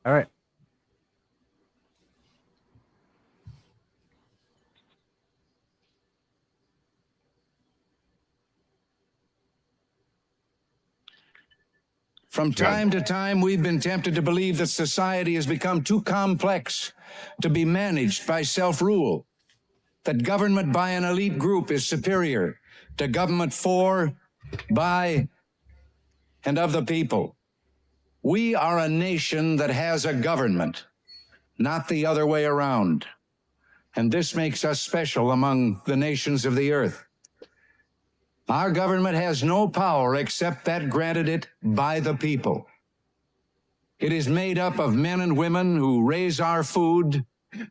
All right. From time to time, we've been tempted to believe that society has become too complex to be managed by self-rule, that government by an elite group is superior to government for, by, and of the people. We are a nation that has a government, not the other way around. And this makes us special among the nations of the earth. Our government has no power except that granted it by the people. It is made up of men and women who raise our food,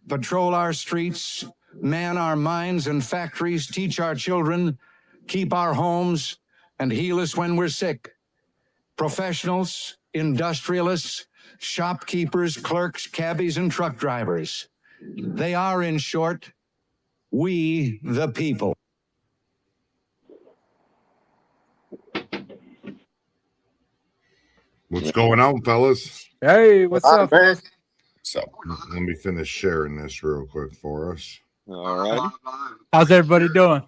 patrol our streets, man our mines and factories, teach our children, keep our homes, and heal us when we're sick. Professionals, industrialists, shopkeepers, clerks, cabbies, and truck drivers. They are, in short, we the people. What's going on, fellas? Hey, what's up, man? So let me finish sharing this real quick for us. All right. How's everybody doing?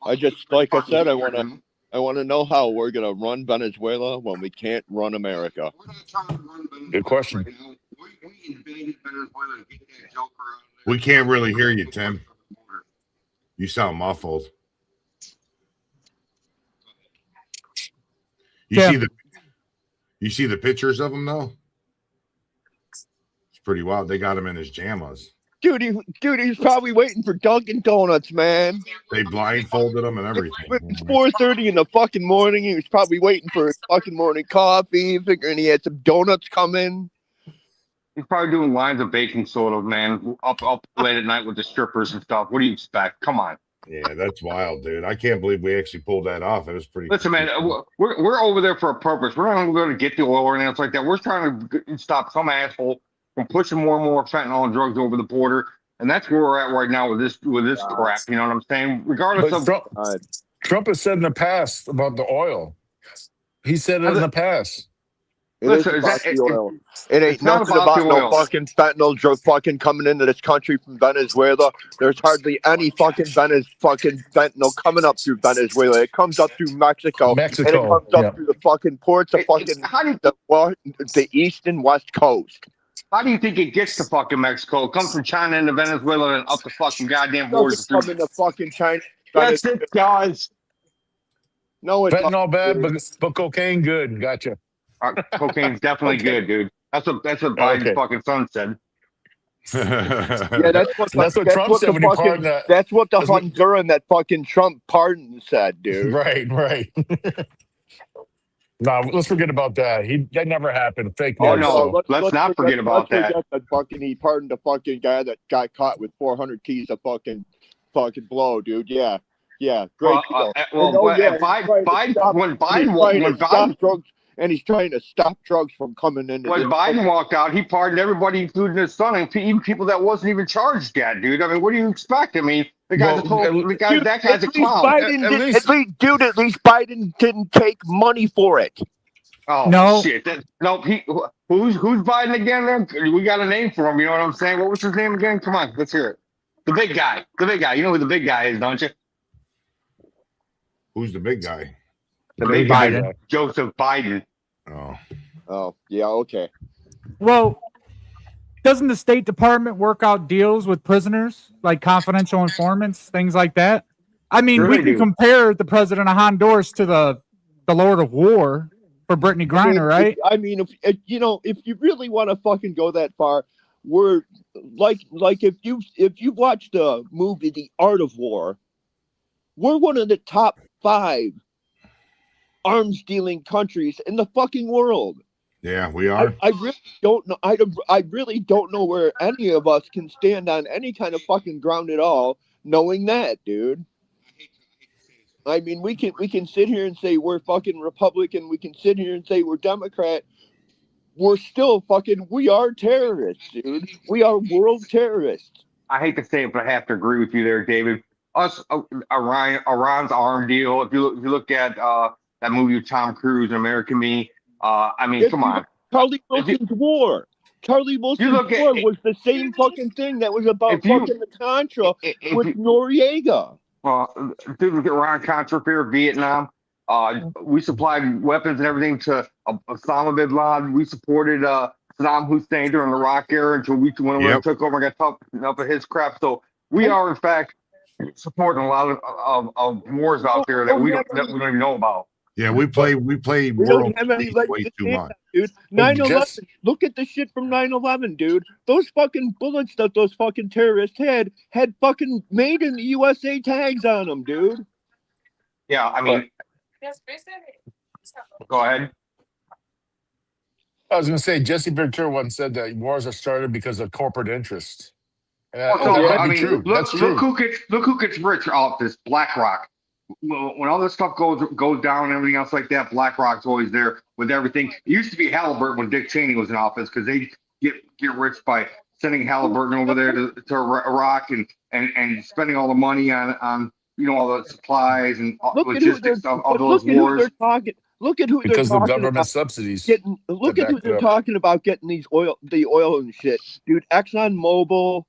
I just, like I said, I want to know how we're gonna run Venezuela when we can't run America. Good question. We can't really hear you, Tim. You sound muffled. You see the pictures of him though? It's pretty wild. They got him in his jammas. Dude, he's probably waiting for Dunkin' Donuts, man. They blindfolded him and everything. It's 4:30 in the fucking morning. He was probably waiting for his fucking morning coffee, figuring he had some donuts coming. He's probably doing lines of baking soda, man, up late at night with the strippers and stuff. What do you expect? Come on. Yeah, that's wild, dude. I can't believe we actually pulled that off. It was pretty. Listen, man, we're over there for a purpose. We're not going to get the oil or anything else like that. We're trying to stop some asshole from pushing more and more fentanyl and drugs over the border, and that's where we're at right now with this crap. You know what I'm saying? Regardless of Trump has said in the past about the oil. He said it in the past. It ain't nothing about no fucking fentanyl drug fucking coming into this country from Venezuela. There's hardly any fucking fentanyl coming up through Venezuela. It comes up through Mexico. And it comes up through the fucking ports of the east and west coast. How do you think it gets to fucking Mexico? It comes from China into Venezuela and up the fucking goddamn border. Come into fucking China. That's it, guys. No, it's fentanyl bad, but cocaine good. Gotcha. Cocaine's definitely good, dude. That's what Biden's fucking son said. Yeah, that's what Trump said when he pardoned that. That's what the Honduran that fucking Trump pardoned said, dude. Right. No, let's forget about that. That never happened. Fake news. Oh no, let's not forget about that. He pardoned the fucking guy that got caught with 400 keys of fucking blow, dude. Yeah, great. Biden drugs. And he's trying to stop drugs from coming in. When Biden walked out, he pardoned everybody, including his son, and even people that wasn't even charged yet, dude. I mean, what do you expect? I mean, that guy's a clown. At least Biden didn't take money for it. Oh, no. Shit. Who's Biden again, then? We got a name for him, you know what I'm saying? What was his name again? Come on, let's hear it. The big guy. You know who the big guy is, don't you? Who's the big guy? The big Biden. Joseph Biden. Oh, yeah, okay. Well, doesn't the State Department work out deals with prisoners, like confidential informants, things like that? I mean, sure we can compare the president of Honduras to the Lord of War for Brittany Griner, right? If you really want to fucking go that far, we're like if you watch the movie The Art of War, we're one of the top 5 arms dealing countries in the fucking world. Yeah, we are. I really don't know. I really don't know where any of us can stand on any kind of fucking ground at all, knowing that, dude. I mean, we can sit here and say we're fucking Republican. We can sit here and say we're Democrat. We're still we are terrorists, dude. We are world terrorists. I hate to say it, but I have to agree with you there, David. Iran's arm deal. If you look at that movie with Tom Cruise, American Me. Come on. Charlie Wilson's war. Charlie Wilson's look at- war was the same fucking thing that was about If you- fucking the Contra If with you- Noriega. dude, look at Ron Contra here, Vietnam. We supplied weapons and everything to Osama bin Laden. We supported Saddam Hussein during the Iraq era until we went over and took over and got tough enough of his crap. So we are, in fact, supporting a lot of wars out there that we don't even know about. Yeah, we play We world don't have any peace legs way to too stand much. on, dude. 9/11. just- Look at the shit from 9/11, dude. Those fucking bullets that those fucking terrorists had fucking made in the USA tags on them, dude. Yeah, I mean, go ahead. I was going to say, Jesse Ventura once said that wars are started because of corporate interest. And that, So, that might I be mean, true. That's true. Look who gets rich off this BlackRock. When all this stuff goes down and everything else like that, BlackRock's always there with everything. It used to be Halliburton when Dick Cheney was in office because they get rich by sending Halliburton over there to Iraq and spending all the money on all the supplies and Look at who logistics they're, of look those at who wars. they're talking. Look at who Because they're of talking government about. subsidies. Look at who back it they're up. talking about getting the oil and shit, dude. ExxonMobil,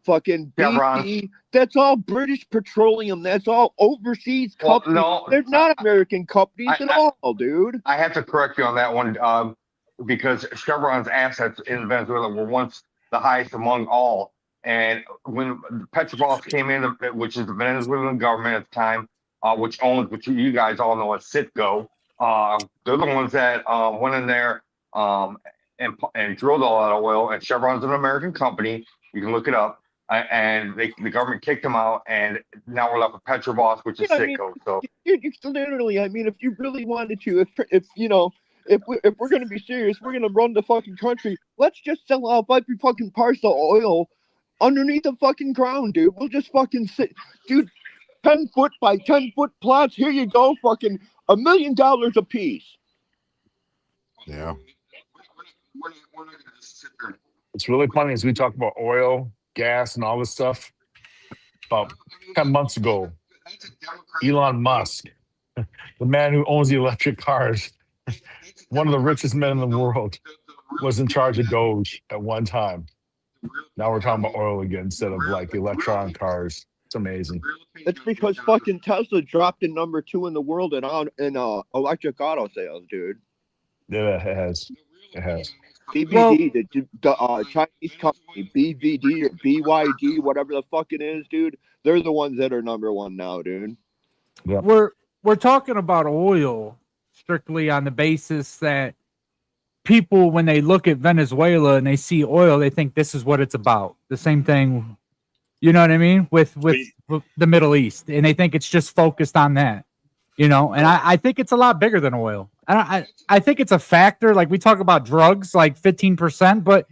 fucking Chevron. BP. That's all British Petroleum. That's all overseas Well, companies. no, They're not American companies I- at all, dude. I have to correct you on that one because Chevron's assets in Venezuela were once the highest among all. And when Petrobras came in, which is the Venezuelan government at the time, which you guys all know as Citgo, they're the ones that went in there and drilled all that oil. And Chevron's an American company. You can look it up. And the government kicked them out, and now we're left with Petrobras, which is Yeah, I mean, Citgo. So Dude, you literally, I mean, if you really wanted to, if we're gonna be serious, we're gonna run the fucking country. Let's just sell off every fucking parcel of oil underneath the fucking ground, dude. We'll just fucking sit, dude. 10-foot by 10-foot plots. Here you go, fucking $1 million a piece. Yeah. we're not going to just sit there. It's really funny as we talk about oil, gas, and all this stuff. About 10 months ago, Elon Musk, the man who owns the electric cars, one of the richest men in the world, was in charge of Doge at one time. Now we're talking about oil again instead of like electron cars. It's amazing. It's because fucking Tesla dropped in number 2 in the world in electric auto sales, dude. Yeah, it has. It has. BVD, the Chinese company, BVD or BYD, whatever the fuck it is, dude. They're the ones that are number 1 now, dude. We're talking about oil strictly on the basis that people, when they look at Venezuela and they see oil, they think this is what it's about. The same thing, you know what I mean, with the Middle East, and they think it's just focused on that, and I think it's a lot bigger than oil. I think it's a factor. Like we talk about drugs, like 15%, but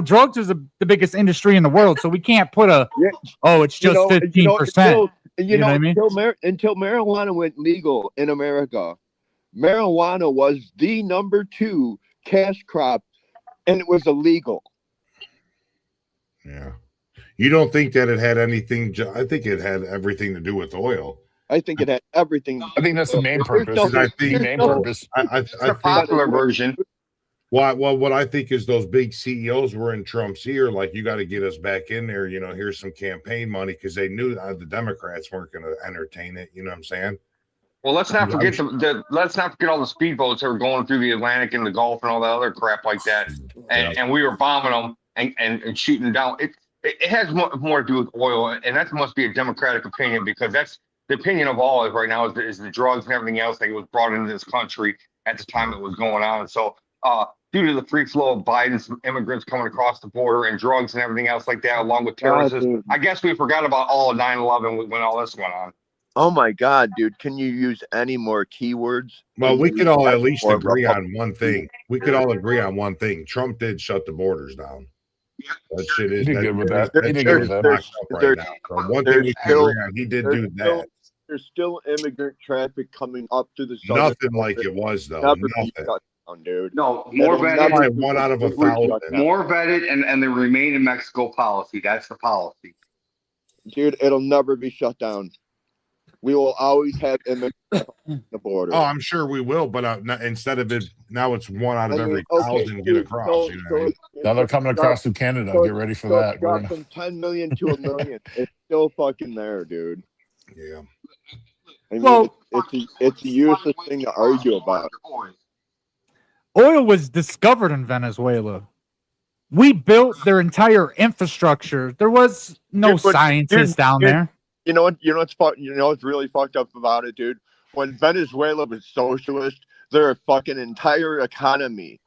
drugs is the biggest industry in the world, so we can't put it's just 15%. You know, what I mean? Until marijuana went legal in America, marijuana was the number 2 cash crop, and it was illegal. Yeah. You don't think that it had anything? I think it had everything to do with oil. I think it had everything. I think that's the main purpose. I think- The main purpose. I It's the think popular version. well, what I think is those big CEOs were in Trump's ear, like, you got to get us back in there. Here's some campaign money, because they knew the Democrats weren't going to entertain it. You know what I'm saying? Well, let's not forget let's not forget all the speedboats that were going through the Atlantic and the Gulf and all that other crap like that, and we were bombing them and shooting them down. It has more to do with oil, and that must be a Democratic opinion, because that's the opinion of all right now is the drugs and everything else that was brought into this country at the time it was going on. So due to the free flow of Biden's immigrants coming across the border and drugs and everything else like that, along with terrorism, I guess we forgot about all of 9/11 when all this went on. Oh my God, dude! Can you use any more keywords? Well, we could all at least Or agree Republican. on one thing. We could all agree on one thing. Trump did shut the borders down. That shit is He did good with that. that He did shit good is with that. locked up right now. So one thing we can agree on, he did do that. There's still immigrant traffic coming up to the southern Nothing like it was though. Never be Nothing. shut down, dude. No, more It'll vetted, never Probably be one out of a completely thousand. shut down. more vetted, and the remain in Mexico policy. That's the policy. Dude, it'll never be shut down. We will always have immigrants on the border. Oh, I'm sure we will, but instead of it, now it's one out of I mean, every okay, 1,000 get dude, across. so- you know so what I mean? Now they're coming across through Canada. so- Get ready for so that. it We're got gonna, from 10 million to a million. It's still fucking there, dude. Yeah. I mean, Well- it's a useless thing to argue about. Oil was discovered in Venezuela. We built their entire infrastructure. There was no Dude, but- scientists dude, down dude, there. You know what's really fucked up about it, dude? When Venezuela was socialist, their fucking entire economy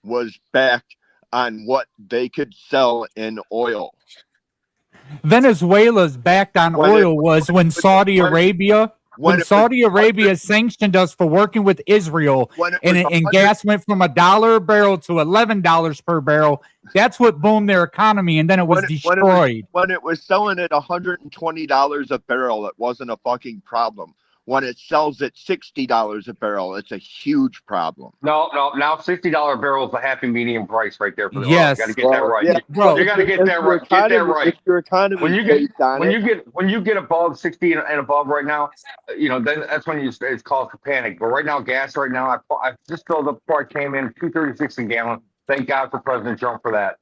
was backed on what they could sell in oil. Venezuela's backed on When it- oil was when Saudi when- Arabia, when it was Saudi Arabia 100 sanctioned us for working with Israel, when it and, was and 100 gas went from $1 a barrel to $11 per barrel. That's what boomed their economy, and then it was destroyed. when it was selling at $120 a barrel, it wasn't a fucking problem. When it sells at $60 a barrel, it's a huge problem. No. Now $60 barrel is a happy medium price right there for the Yes. oil. You got to get that right. Yeah, Bro, You got to get that right. Get that right. If your economy When you get based on when it, you get above 60 and above right now, then that's when it's called for panic. But right now, gas right now, I just filled up before I came in, 236 a gallon. Thank God for President Trump for that.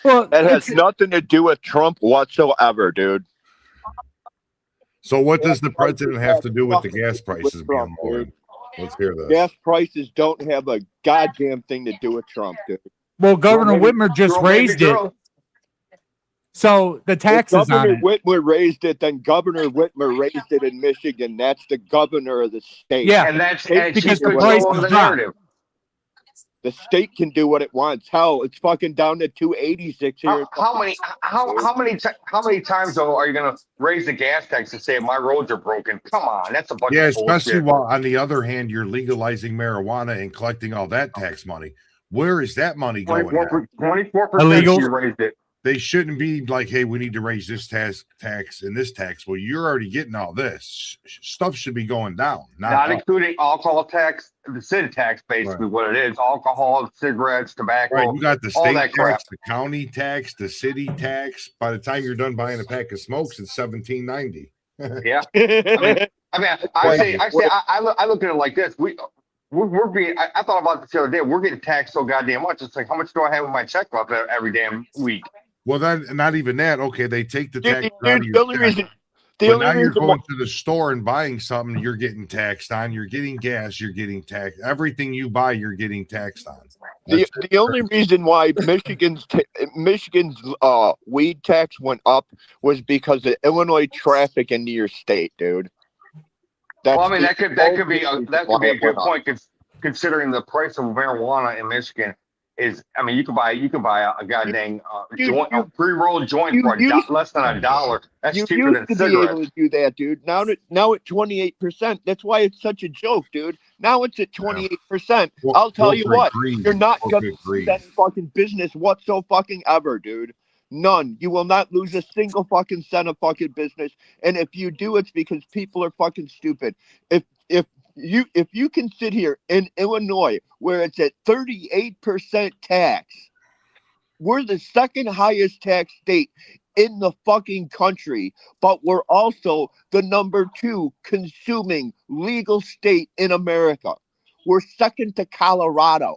well, that has it's- nothing to do with Trump whatsoever, dude. So what does the prices president have to do with the nothing gas to do with prices being Trump, lower? dude. Let's hear this. Gas prices don't have a goddamn thing to do with Trump, dude. well, Governor Maybe- Whitmer just Girl, baby raised it. girl. So the If taxes on Governor it. Whitmer raised it, then Governor Whitmer raised it in Michigan. That's the governor of the state. Yeah. And that's Because and she's the price controlling is the dropped. narrative. The state can do what it wants. Hell, it's fucking down to 286 here. How many times though are you gonna raise the gas tax and say my roads are broken? Come on, that's a bunch Yeah, of especially bullshit. while on the other hand, you're legalizing marijuana and collecting all that tax money. Where is that money going? now? 24% Illegal. you raised it. They shouldn't be like, hey, we need to raise this tax and this tax. Well, you're already getting all this. Stuff should be going down. Not up. including alcohol tax, the sin tax, basically what it is. Alcohol, cigarettes, tobacco. Right, you got the all state that crap. tax, the county tax, the city tax. By the time you're done buying a pack of smokes, it's $17.90. Yeah. I look at it like this. We're being. I thought about this the other day. We're getting taxed so goddamn much. It's like, how much do I have in my checkbook every damn week? Well, then not even that. Okay, they take the tax. Dude, out of the your only check. reason, But the only now you're reason why, going to the store and buying something, you're getting taxed on. You're getting gas, you're getting taxed. Everything you buy, you're getting taxed on. the only reason why Michigan's weed tax went up was because of Illinois traffic into your state, dude. That's Well, I mean, the that could be only a reason why it good went up. point, considering the price of marijuana in Michigan is. I mean, you can buy a goddamn Dude, joint, a pre-rolled joint you for used- less than $1. That's You cheaper used than to be able cigarettes. to do that, dude. Now at 28%. That's why it's such a joke, dude. Now it's at 28%. I'll tell you what, you're not gonna lose any fucking business ever, dude. None. You will not lose a single fucking cent of fucking business. And if you do, it's because people are fucking stupid. If you can sit here in Illinois where it's at 38% tax, we're the second highest tax state in the fucking country, but we're also the number 2 consuming legal state in America. We're second to Colorado.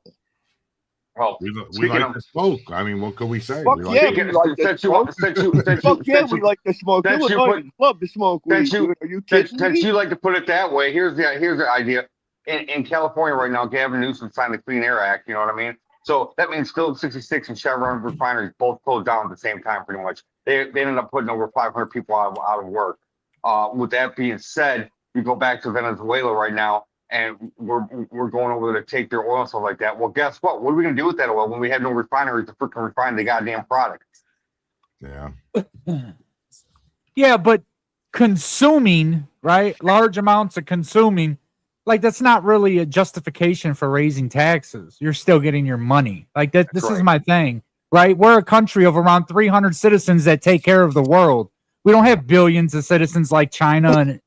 Well, We speaking like of- to smoke. I mean, what could we say? Fuck We yeah, like we like to smoke. Fuck yeah, we like to smoke. since you Illinois love to smoke weed. since you- Dude. Are you kidding Since me? you like to put it that way, here's the idea. In California right now, Gavin Newsom signed the Clean Air Act. You know what I mean? So that means Phillips 66 and Chevron refineries both closed down at the same time, pretty much. They ended up putting over 500 people out of work. With that being said, you go back to Venezuela right now, and we're going over there to take their oil and stuff like that. Well, guess what? What are we gonna do with that oil when we have no refineries to freaking refine the goddamn product? Yeah. Yeah, but consuming, right? Large amounts of consuming, like that's not really a justification for raising taxes. You're still getting your money. Like that. This is right. my thing, right? We're a country of around 300 citizens that take care of the world. We don't have billions of citizens like China and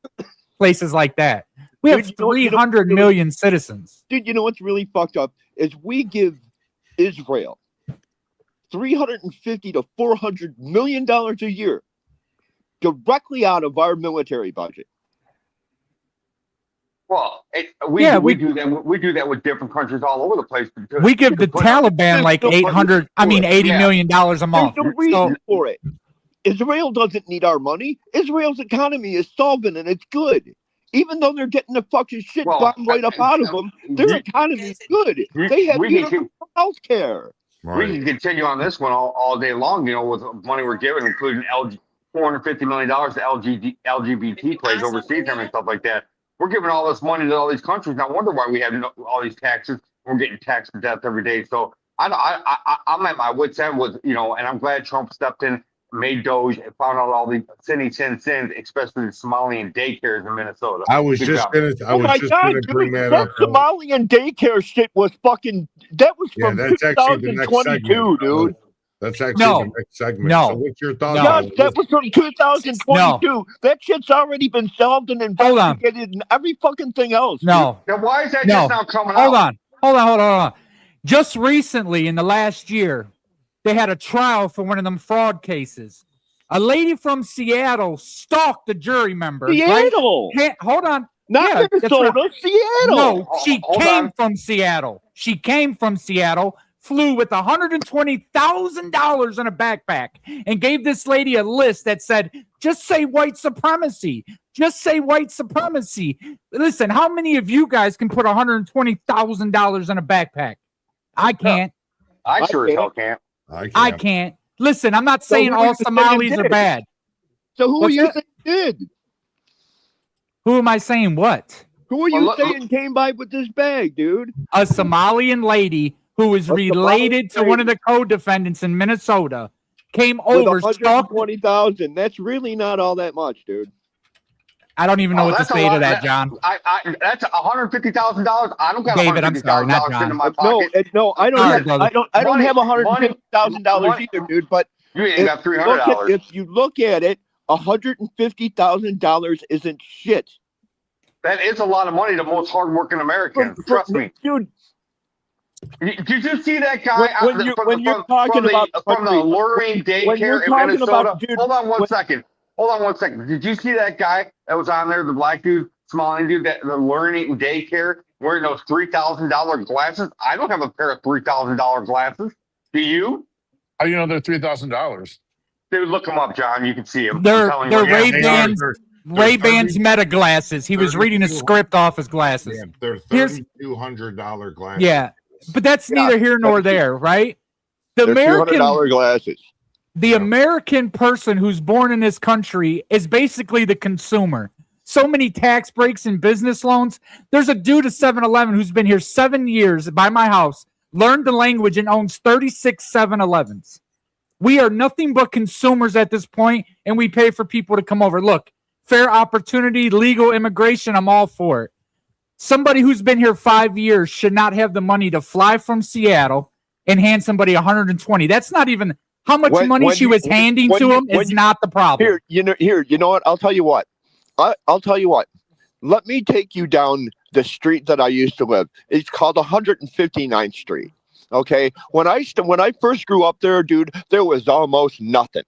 places like that. We have Dude, you know what- 300 million citizens. Dude, you know what's really fucked up is we give Israel $350 to $400 million a year directly out of our military budget. Well, we do that. We do that with different countries all over the place. We give the Taliban like $80 million a month. There's no reason for it. Israel doesn't need our money. Israel's economy is solvent and it's good. Even though they're getting the fucking shit bombed right up out of them, their economy is good. They have universal health care. We can continue on this one all day long, you know, with money we're giving, including $450 million to LGBT plays overseas and stuff like that. We're giving all this money to all these countries. No wonder why we have all these taxes. We're getting taxed to death every day. So I'm at my wit's end with, you know, and I'm glad Trump stepped in, made Doge, and found out all the sins, especially the Somalian daycares in Minnesota. I was just gonna bring that up. Somalian daycare shit was fucking. That was from 2022, dude. That's actually the next segment. No. So what's your thought? Yes, that was from 2022. No. That shit's already been solved and investigated and every fucking thing else. No. Now why is that just now coming out? Hold on. Just recently, in the last year, they had a trial for one of them fraud cases. A lady from Seattle stalked a jury member. Seattle. Right? Hold on. Not Minnesota, Seattle. No, she came from Seattle. She came from Seattle. Flew with $120,000 in a backpack and gave this lady a list that said, just say white supremacy. Just say white supremacy. Listen, how many of you guys can put $120,000 in a backpack? I can't. I sure as hell can't. I can't. Listen, I'm not saying all Somalis are bad. So who are you saying did? Who am I saying what? Who are you saying came by with this bag, dude? A Somalian lady who is related to one of the co-defendants in Minnesota came over. $120,000. That's really not all that much, dude. I don't even know what to say to that, John. That's $150,000. I don't got David, I'm sorry, not John. in my pocket. No, I don't. I don't have $150,000 either, dude. But you ain't got $300. If you look at it, $150,000 isn't shit. That is a lot of money to most hardworking Americans. Trust me, dude. Did you see that guy when you're talking about from the luring daycare in Minnesota? Hold on one second. Did you see that guy that was on there, the black dude, Somalian dude, that the learning daycare wearing those $3,000 glasses? I don't have a pair of $3,000 glasses. Do you? How do you know they're $3,000? Dude, look them up, John. You can see them. They're Ray-Bans. Ray-Bans meta glasses. He was reading a script off his glasses. Yeah, they're $3,200 glasses. Yeah. But that's neither here nor there, right? The American $200 glasses. The American person who's born in this country is basically the consumer. So many tax breaks and business loans. There's a dude at 7-Eleven who's been here 7 years by my house, learned the language, and owns 36 7-Elevens. We are nothing but consumers at this point, and we pay for people to come over. Look, fair opportunity, legal immigration, I'm all for it. Somebody who's been here 5 years should not have the money to fly from Seattle and hand somebody 120. That's not even how much money she was handing to him is not the problem. You know what? I'll tell you what. I'll tell you what. Let me take you down the street that I used to live. It's called 159th Street. Okay. When I first grew up there, dude, there was almost nothing.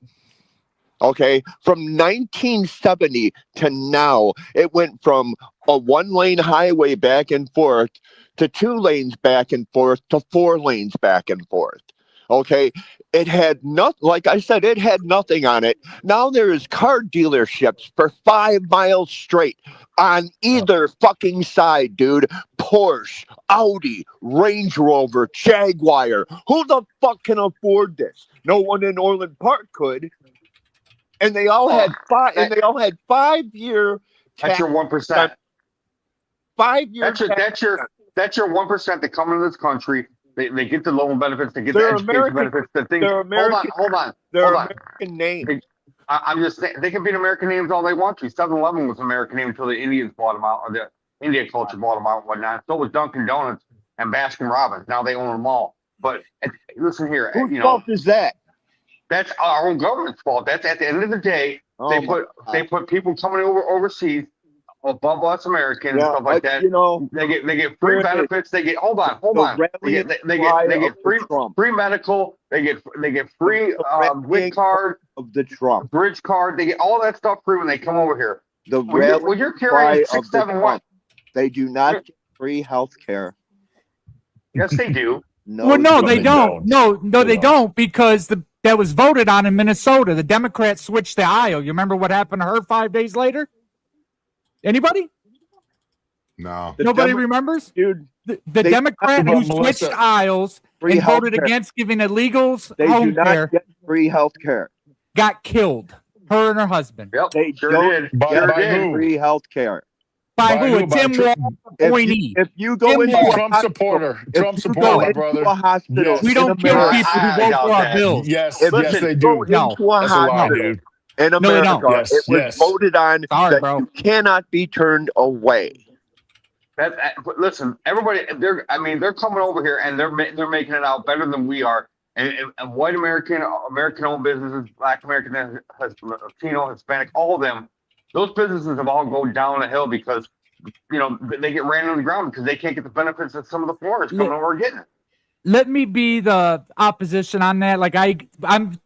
Okay, from 1970 to now, it went from a 1-lane highway back and forth to 2 lanes back and forth to 4 lanes back and forth. Okay, it had like I said, it had nothing on it. Now there is car dealerships for 5 miles straight on either fucking side, dude. Porsche, Audi, Range Rover, Jaguar. Who the fuck can afford this? No one in Orland Park could. And they all had 5-year. That's your 1%. 5 years. That's your 1% that come into this country. They get the loan benefits. They get the education benefits. The things. Hold on. They're American names. I'm just saying they can be American names all they want to. 7-Eleven was American name until the Indians bought them out, or the India culture bought them out and whatnot. So was Dunkin' Donuts and Baskin Robbins. Now they own them all. But listen here, whose fault is that? That's our own government's fault. That's at the end of the day. They put people coming overseas above us Americans and stuff like that. You know, they get free benefits. They get hold on. They get free medical. They get free WIC card of the Trump bridge card. They get all that stuff free when they come over here. When you're carrying 671. They do not get free health care. Yes, they do. No, Well, no, they they don't. don't. No, they don't. don't, because that was voted on in Minnesota. The Democrats switched the aisle. You remember what happened to her 5 days later? Anybody? No. Nobody remembers? dude. The They- Democrat who Melissa, switched aisles Free and health voted care. against giving illegals They do home not care get free health care. got killed. Her and her husband. Yep, They sure don't did. By- Sure by did. who? Free health care. By By who? who? A By Tim Trump- Walz If appointee. you go Tim into Walz. a Trump hospital, supporter. if Trump you supporter, go my into brother. a hospital, Yes. We in don't kill America, people who I vote doubt for our that. bills. Yes, If yes, you they go do. No. into a That's a lie, hospital dude. in No, they don't. America, Yes, it was yes. voted on Sorry, that bro. you cannot be turned away. But listen, everybody, they're coming over here and they're making it out better than we are. And white American-owned businesses, Black American, Latino, Hispanic, all of them, those businesses have all gone down the hill because, they get ran on the ground because they can't get the benefits that some of the foreigners coming over are getting. Let me be the opposition on that. Like I'm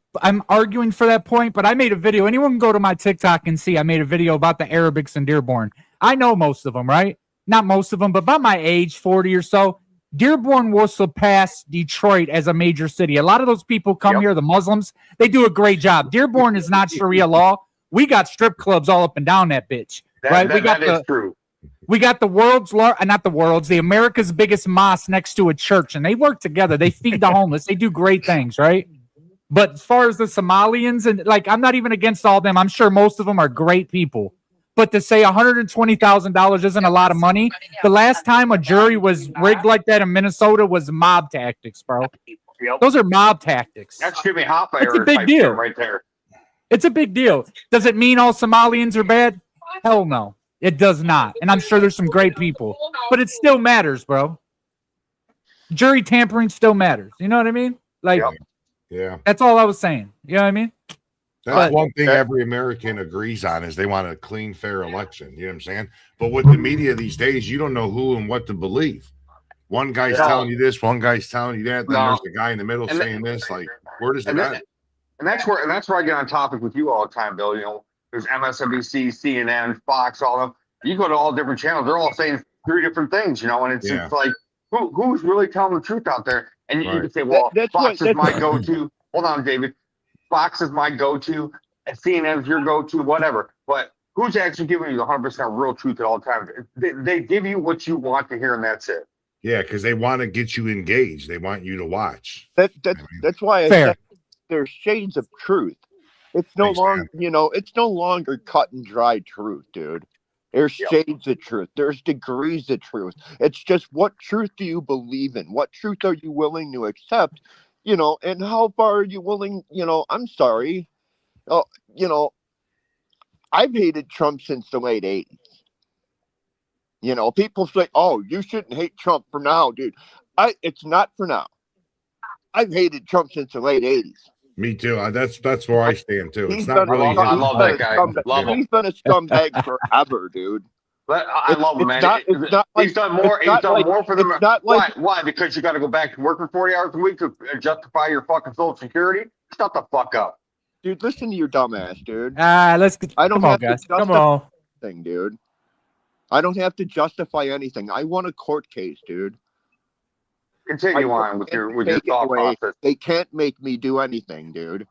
arguing for that point, but I made a video. Anyone can go to my TikTok and see I made a video about the Arabics in Dearborn. I know most of them, right? Not most of them, but about my age, 40 or so. Dearborn will surpass Detroit as a major city. A lot of those people come here, the Muslims, they do a great job. Dearborn is not Sharia law. We got strip clubs all up and down that bitch. Right? That is true. We got the the America's biggest mosque next to a church, and they work together. They feed the homeless. They do great things, right? But as far as the Somalians, and I'm not even against all of them. I'm sure most of them are great people. But to say $120,000 isn't a lot of money. The last time a jury was rigged like that in Minnesota was mob tactics, bro. Yep. Those are mob tactics. That's Jimmy Hoffa It's a era big type deal. shit right there. It's a big deal. Does it mean all Somalians are bad? Hell no. It does not. And I'm sure there's some great people. But it still matters, bro. Jury tampering still matters. You know what I mean? Yeah. That's all I was saying. You know what I mean? That's one thing every American agrees on is they want a clean, fair election. You know what I'm saying? But with the media these days, you don't know who and what to believe. One guy's telling you this, one guy's telling you that, then there's a guy in the middle saying this. Like, where does it end? And that's where I get on topic with you all the time, Bill. There's MSNBC, CNN, Fox, all of them. You go to all different channels, they're all saying 3 different things, and it's like who's really telling the truth out there? And you can say, well, Fox is my go-to. Hold on, David. Fox is my go-to, and CNN is your go-to, whatever. But who's actually giving you the 100% real truth at all times? They give you what you want to hear, and that's it. Yeah, because they want to get you engaged. They want you to watch. That's why I said there's shades of truth. It's no longer cut and dry truth, dude. There's shades of truth. There's degrees of truth. It's just what truth do you believe in? What truth are you willing to accept? And how far are you willing? I'm sorry. I've hated Trump since the late 80s. People say, oh, you shouldn't hate Trump for now, dude. It's not for now. I've hated Trump since the late 80s. Me too. That's where I stand too. It's I not really. love that guy. He's been a scumbag forever, dude. I love him, man. He's done more. He's done more for them. Why? Because you got to go back to working 40 hours a week to justify your fucking Social Security. Shut the fuck up, dude. Listen to your dumbass, dude. Let's get. I don't come have on, to guys. justify Come on. anything, dude. I don't have to justify anything. I won a court case, dude. Continue on with your thought process. They can't make me do anything, dude.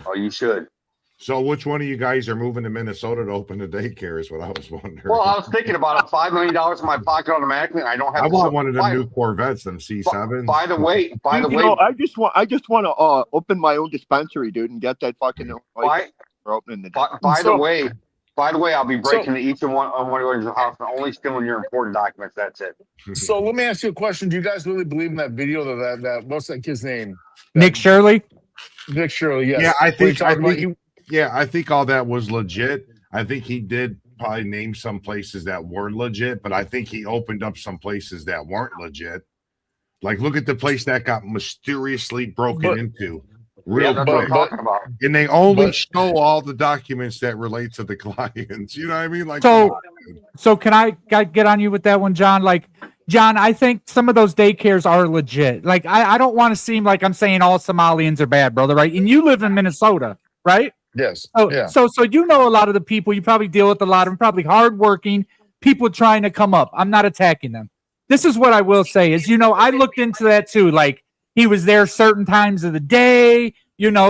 Oh, you should. So which one of you guys are moving to Minnesota to open the daycare is what I was wondering. Well, I was thinking about it. $5 million in my pocket automatically. And I don't have. I want one of them new Corvettes, them C7s. By the way, I just want to open my own dispensary, dude, and get that fucking. By the way, I'll be breaking each one of your house and only stealing your important documents. That's it. So let me ask you a question. Do you guys really believe in that video that what's that kid's name? Nick Shirley? Nick Shirley, yes. Yeah, I think all that was legit. I think he did probably name some places that were legit, but I think he opened up some places that weren't legit. Like, look at the place that got mysteriously broken into. Real quick. What I'm talking about. And they only show all the documents that relate to the clients. You know what I mean? Like, so can I get on you with that one, John? Like, John, I think some of those daycares are legit. Like, I don't want to seem like I'm saying all Somalians are bad, brother, right? And you live in Minnesota, right? Yes. So you know a lot of the people. You probably deal with a lot of them, probably hardworking people trying to come up. I'm not attacking them. This is what I will say is, I looked into that too. Like, he was there certain times of the day,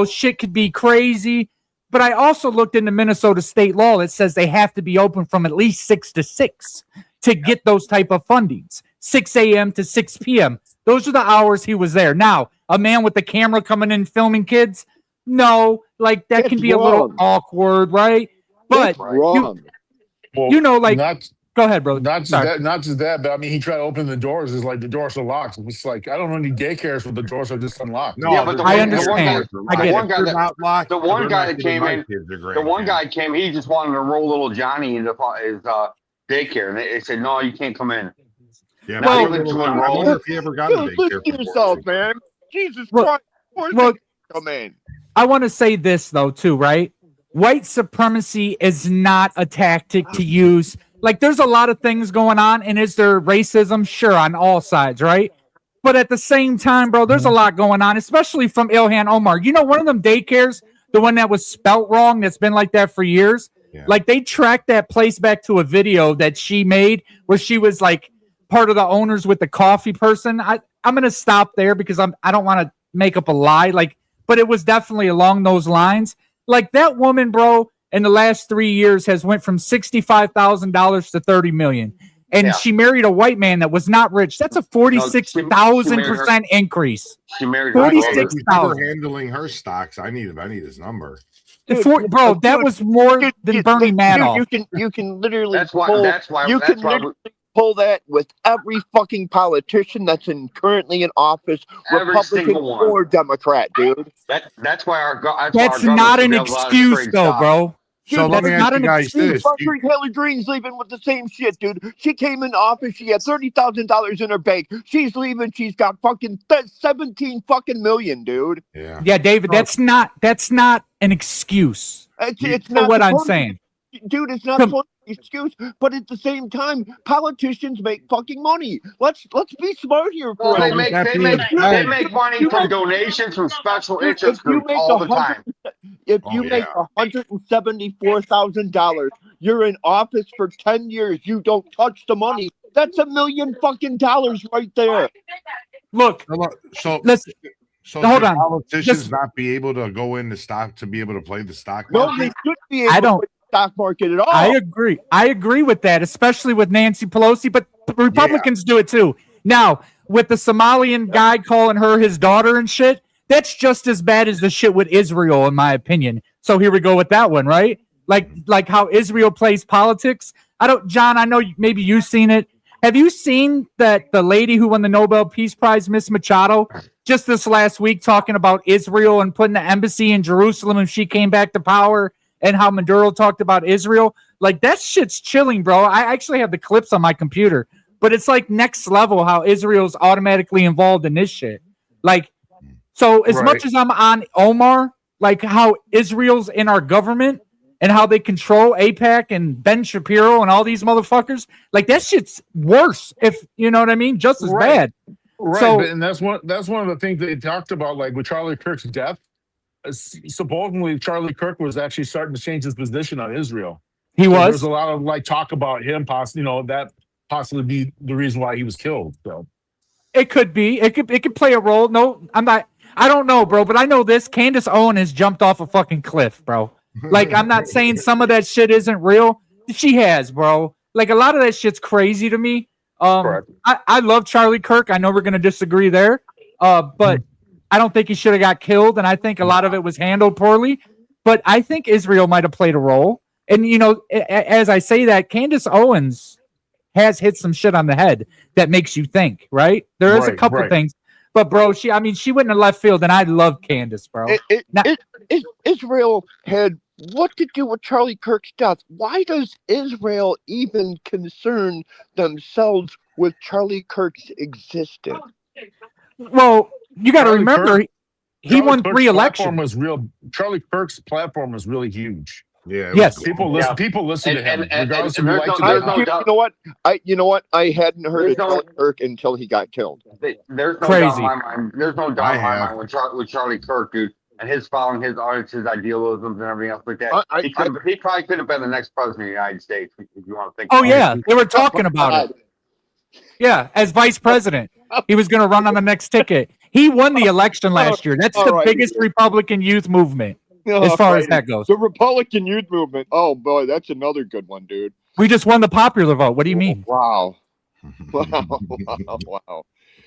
shit could be crazy. But I also looked into Minnesota state law that says they have to be open from at least 6 to 6 to get those type of fundings. 6 a.m. to 6 p.m. Those are the hours he was there. Now, a man with the camera coming in filming kids, no, like that can be a little awkward, right? But wrong. Go ahead, bro. Not just that, but I mean, he tried to open the doors. It's like the doors are locked. It's like I don't know any daycares where the doors are just unlocked. No, Yeah, but I understand. The one guy that came in, kids are great, the one man. guy came. He just wanted to roll little Johnny into his daycare, and they said, "No, you can't come in." Yeah, Not but even to I enroll. wonder if he ever got a Dude, daycare listen to yourself, before. man. Jesus Look, Christ. Where's look, the come in? I want to say this though, too, right? White supremacy is not a tactic to use. Like, there's a lot of things going on, and is there racism? Sure, on all sides, right? But at the same time, bro, there's a lot going on, especially from Ilhan Omar. One of them daycares, the one that was spelt wrong, that's been like that for years. Yeah. Like, they tracked that place back to a video that she made where she was like part of the owners with the coffee person. I'm gonna stop there because I don't want to make up a lie. Like, but it was definitely along those lines. Like, that woman, bro, in the last 3 years has went from $65,000 to $30 million. And Yeah. she married a white man that was not rich. That's a 46,000% increase. She married 46. He's never handling her stocks. I need his number. Bro, that was more than Bernie Madoff. You can literally That's why. pull, That's why. you That's can why. literally pull that with every fucking politician that's currently in office, Every Republican single one. or Democrat, dude. That's why our. That's not an excuse, though, bro. So let That's me ask not you an guys this. Fucking Hillary Green's leaving with the same shit, dude. She came in office. She had $30,000 in her bank. She's leaving. She's got fucking 17 fucking million, dude. Yeah. Yeah, David, that's not an excuse. It's For not what I'm supposed to saying. Dude, it's not Come- supposed to be an excuse, but at the same time, politicians make fucking money. Let's be smart here. Well, For they a make that they being make said- they make money from donations from special interest groups all the time. If Oh, you make $174,000, you're in office for 10 years, you don't touch the money. That's $1 million fucking dollars right there. Look, So listen, so hold should on. politicians Just- not be able to go in the stock to be able to play the stock No, market? they should be able I to don't- play the stock market at all. I agree with that, especially with Nancy Pelosi, but Republicans do it too. Now, with the Somalian guy calling her his daughter and shit, that's just as bad as the shit with Israel, in my opinion. So here we go with that one, right? Like how Israel plays politics. John, I know maybe you've seen it. Have you seen that the lady who won the Nobel Peace Prize, Miss Machado, just this last week talking about Israel and putting the embassy in Jerusalem if she came back to power, and how Maduro talked about Israel? Like, that shit's chilling, bro. I actually have the clips on my computer, but it's like next level how Israel's automatically involved in this shit. Like, so as much as I'm on Omar, like how Israel's in our government and how they control AIPAC and Ben Shapiro and all these motherfuckers, like that shit's worse. If you know what I mean, just as bad. Right, So- and that's one of the things they talked about, like with Charlie Kirk's death. Supposedly, Charlie Kirk was actually starting to change his position on Israel. He So was. There's a lot of like talk about him, possibly, that possibly be the reason why he was killed. So It could be. It could play a role. No, I'm not. I don't know, bro. But I know this. Candace Owen has jumped off a fucking cliff, bro. Like, I'm not saying some of that shit isn't real. She has, bro. Like, a lot of that shit's crazy to me. Correct. I love Charlie Kirk. I know we're gonna disagree there. But I don't think he should have got killed, and I think a lot of it was handled poorly. But I think Israel might have played a role. And as I say that, Candace Owens has hit some shit on the head that makes you think, right? There is a Right, couple right. things. But bro, she went in the left field, and I love Candace, bro. Israel had what to do with Charlie Kirk's death? Why does Israel even concern themselves with Charlie Kirk's existence? Well, you got to Charlie remember, Kirk- he Charlie won Kirk's 3 platform elections. was real. Charlie Kirk's platform was really huge. Yeah. it Yes. was People cool. listen. Yeah. People listen to him, And regardless if there's you like no- it or there's not. no doubt. You know what? I hadn't heard of There's no- Charlie Kirk until he got killed. There's no Crazy. doubt in my mind. There's no doubt I in my have. mind with Charlie Kirk, dude. and his following, his arts, his idealisms, and everything else like that. He probably could have been the next president of the United States, if you want to think. Oh yeah, they were talking about it. Yeah, as vice president, he was going to run on the next ticket. He won the election last year. That's the biggest Republican youth movement as far as that goes. The Republican youth movement. Oh boy, that's another good one, dude. We just won the popular vote. What do you mean? Wow. Wow.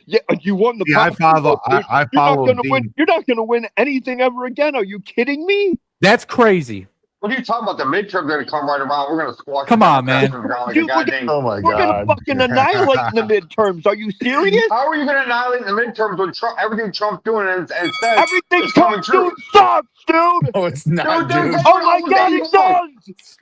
Yeah, you won the. Yeah, I follow. I follow. You're not going to win anything ever again. Are you kidding me? That's crazy. What are you talking about? The midterms are going to come right around. We're going to squash. Come on, man. Dude, Oh my we're going to God. fucking annihilate in the midterms. Are you serious? How are you going to annihilate in the midterms when everything Trump's doing and says Everything is coming Trump's true? doing sucks, dude. No, it's not, Dude, dude. Oh my God, it does.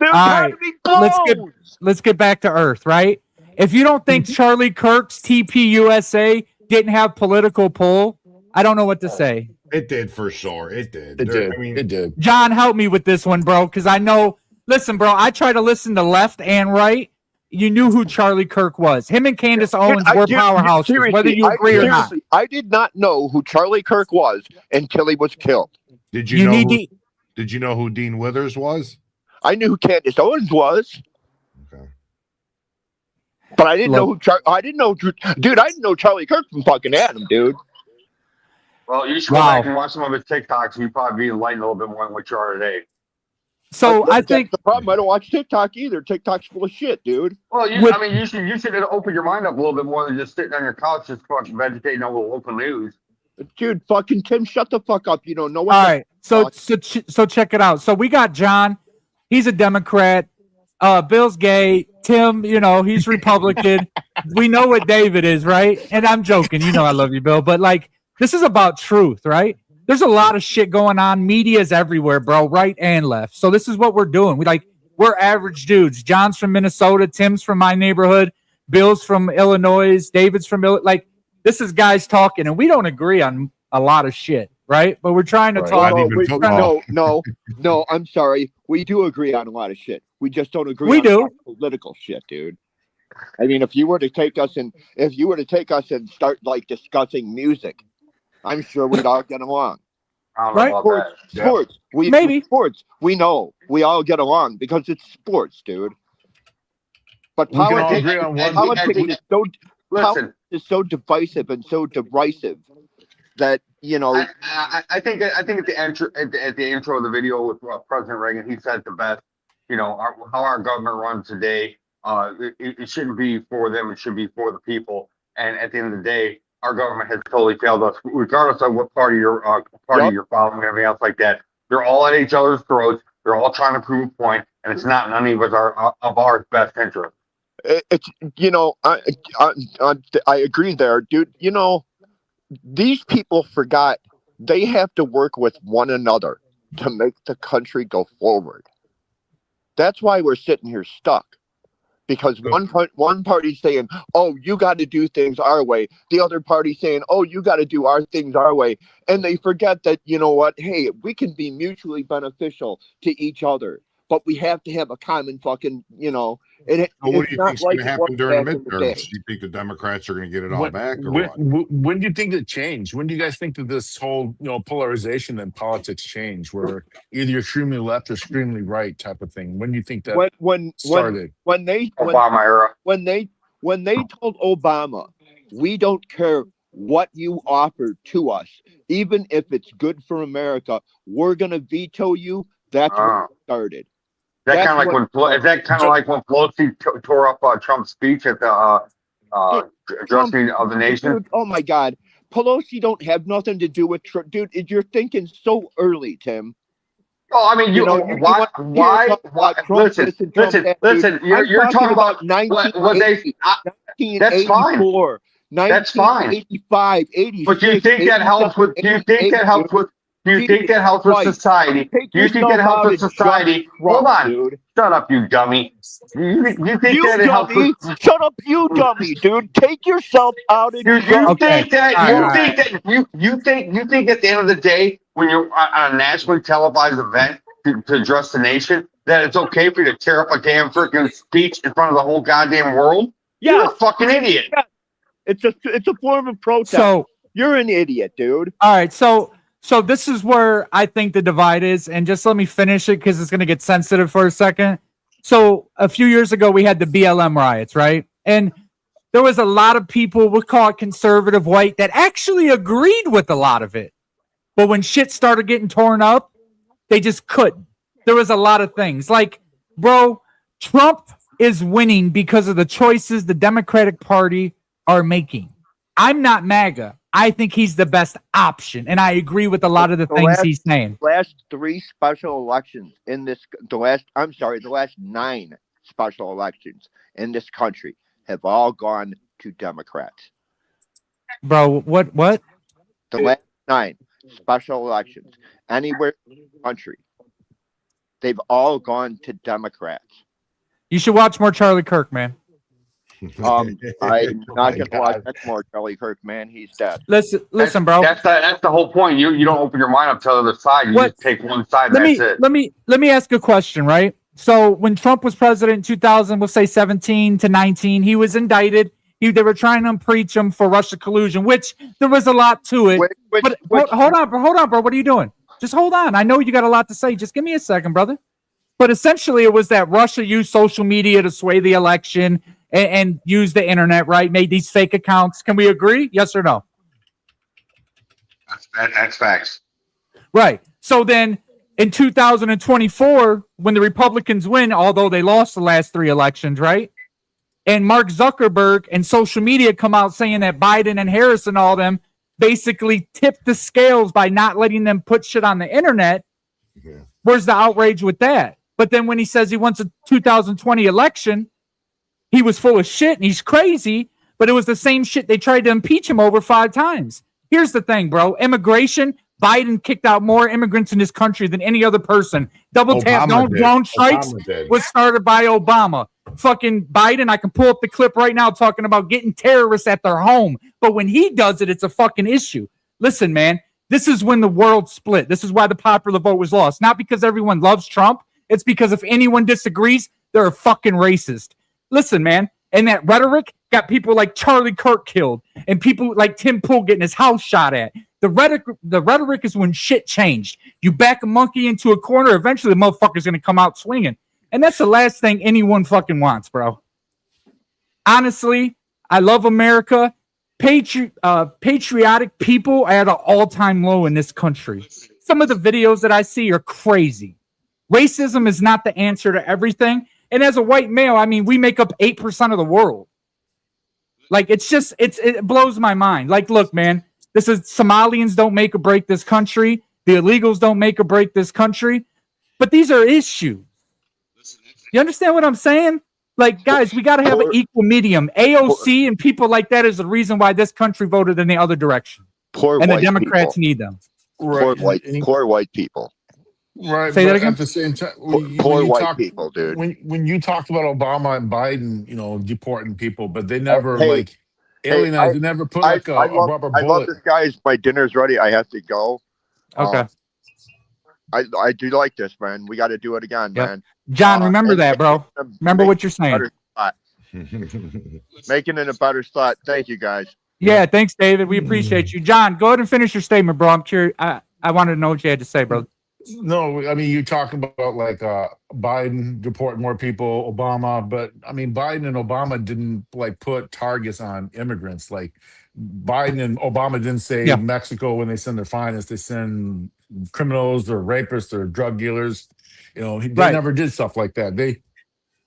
They're All trying right, to be closed. let's get back to Earth, right? If you don't think Charlie Kirk's TPUSA didn't have political pull, I don't know what to say. It did for sure. It did. It did. I mean, It did. John, help me with this one, bro, because I know. Listen, bro, I try to listen to left and right. You knew who Charlie Kirk was. Him and Candace Owens were powerhouses, whether you agree or not. I did not know who Charlie Kirk was until he was killed. did you know? Did you know who Dean Withers was? I knew who Candace Owens was, Okay. but I didn't know who. I didn't know, dude. I didn't know Charlie Kirk from fucking Adam, dude. Well, you should go back and watch some of his TikToks, and you'd probably be enlightened a little bit more than what you are today. So I think the problem. I don't watch TikTok either. TikTok's full of shit, dude. Well, you should open your mind up a little bit more than just sitting on your couch just fucking vegetating over local news. Dude, fucking Tim, shut the fuck up. You don't know what. All right, so check it out. So we got John. He's a Democrat. Bill's gay. Tim, he's Republican. We know what David is, right? And I'm joking. I love you, Bill. But like, this is about truth, right? There's a lot of shit going on. Media's everywhere, bro, right and left. So this is what we're doing. We're average dudes. John's from Minnesota. Tim's from my neighborhood. Bill's from Illinois. David's from like. This is guys talking, and we don't agree on a lot of shit, right? But we're trying to talk. No, I'm sorry. We do agree on a lot of shit. We just don't agree on political shit, dude. I mean, if you were to take us and start like discussing music, I'm sure we'd all get along. Right? Sports. Sports. We know we all get along because it's sports, dude. But politics is so divisive and so derisive that I think at the intro of the video with President Reagan, he said the best. How our government runs today. It shouldn't be for them. It should be for the people. And at the end of the day, our government has totally failed us, regardless of what party you're you're following and everything else like that. They're all at each other's throats. They're all trying to prove a point, and it's not in any of our best interest. It's I agree there, dude. These people forgot they have to work with one another to make the country go forward. That's why we're sitting here stuck. Because one party's saying, "Oh, you got to do things our way." The other party's saying, "Oh, you got to do our things our way," and they forget that hey, we can be mutually beneficial to each other, but we have to have a common fucking what do you think's going to happen during the midterms? Do you think the Democrats are going to get it all back, or what? When do you think it changed? When do you guys think that this whole polarization in politics changed, where either you're extremely left or extremely right type of thing? When do you think that started? When they Obama era. When they told Obama, we don't care what you offer to us, even if it's good for America, we're going to veto you. That's what started. Is that kind of like when Pelosi tore up Trump's speech at the addressing of the nation? Dude, oh my God, Pelosi don't have nothing to do with Trump, dude. You're thinking so early, Tim. Well, I mean, why? Listen. You're talking about 1980, that's fine. 1985, 86. But do you think that helps with? Do you think that helps with? Do you think that helps with society? Do you think that helps with society? Hold on. Dude. Shut up, you dummy. You think that it helps with... Shut up, you dummy, dude. Take yourself out of You think at the end of the day, when you're on a nationally televised event to address the nation, that it's okay for you to tear up a damn freaking speech in front of the whole goddamn world? Yeah. You're a fucking idiot. Yeah. It's a form of protest. So you're an idiot, dude. All right, so So this is where I think the divide is, and just let me finish it because it's going to get sensitive for a second. So a few years ago, we had the BLM riots, right? And there was a lot of people, we'll call it conservative white, that actually agreed with a lot of it. But when shit started getting torn up, they just couldn't. There was a lot of things. Like, bro, Trump is winning because of the choices the Democratic Party are making. I'm not MAGA. I think he's the best option, and I agree with a lot of the things he's saying. Last 3 special elections in this, the last 9 special elections in this country have all gone to Democrats. Bro, what? The last 9 special elections anywhere in the country, they've all gone to Democrats. You should watch more Charlie Kirk, man. I'm not gonna watch any more Charlie Kirk, man. He's dead. Listen, bro. That's the whole point. You don't open your mind up to the other side. You just take one side. And that's it. Let me ask a question, right? So when Trump was president in 2000, we'll say 17 to 19, he was indicted. They were trying to impeach him for Russia collusion, which there was a lot to it. Hold on, bro. What are you doing? Just hold on. I know you got a lot to say. Just give me a second, brother. But essentially, it was that Russia used social media to sway the election and use the internet, right? Made these fake accounts. Can we agree? Yes or no? That's facts. Right. So then in 2024, when the Republicans win, although they lost the last 3 elections, right? And Mark Zuckerberg and social media come out saying that Biden and Harris and all them basically tipped the scales by not letting them put shit on the internet. Yeah. Where's the outrage with that? But then when he says he wants a 2020 election, he was full of shit and he's crazy, but it was the same shit they tried to impeach him over 5 times. Here's the thing, bro. Immigration, Biden kicked out more immigrants in this country than any other person. Double tap, drone strikes was started by Obama. Fucking Biden, I can pull up the clip right now talking about getting terrorists at their home. But when he does it, it's a fucking issue. Listen, man, this is when the world split. This is why the popular vote was lost. Not because everyone loves Trump. It's because if anyone disagrees, they're a fucking racist. Listen, man, and that rhetoric got people like Charlie Kirk killed and people like Tim Pool getting his house shot at. The rhetoric is when shit changed. You back a monkey into a corner, eventually the motherfucker's going to come out swinging. And that's the last thing anyone fucking wants, bro. Honestly, I love America. Patriotic people are at an all-time low in this country. Some of the videos that I see are crazy. Racism is not the answer to everything. And as a white male, I mean, we make up 8% of the world. Like, it blows my mind. Like, look, man, this is Somalians don't make or break this country. The illegals don't make or break this country. But these are issues. You understand what I'm saying? Like, guys, we got to have an equal medium. AOC and people like that is the reason why this country voted in the other direction. And the Democrats need them. Poor white people. Right. Say that again? At the same time, poor white people, dude. When you talked about Obama and Biden, deporting people, but they never alienized. They never put a rubber bullet. I love this, guys. My dinner's ready. I have to go. Okay. I do like this, man. We got to do it again, man. John, remember that, bro. Remember what you're saying. Making it a better spot. Thank you, guys. Yeah, thanks, David. We appreciate you. John, go ahead and finish your statement, bro. I'm curious. I wanted to know what you had to say, bro. No, I mean, you talking about like Biden deporting more people, Obama, but I mean, Biden and Obama didn't like put targets on immigrants. Like Biden and Obama didn't say Mexico when they send their finest, they send criminals or rapists or drug dealers. They never did stuff like that.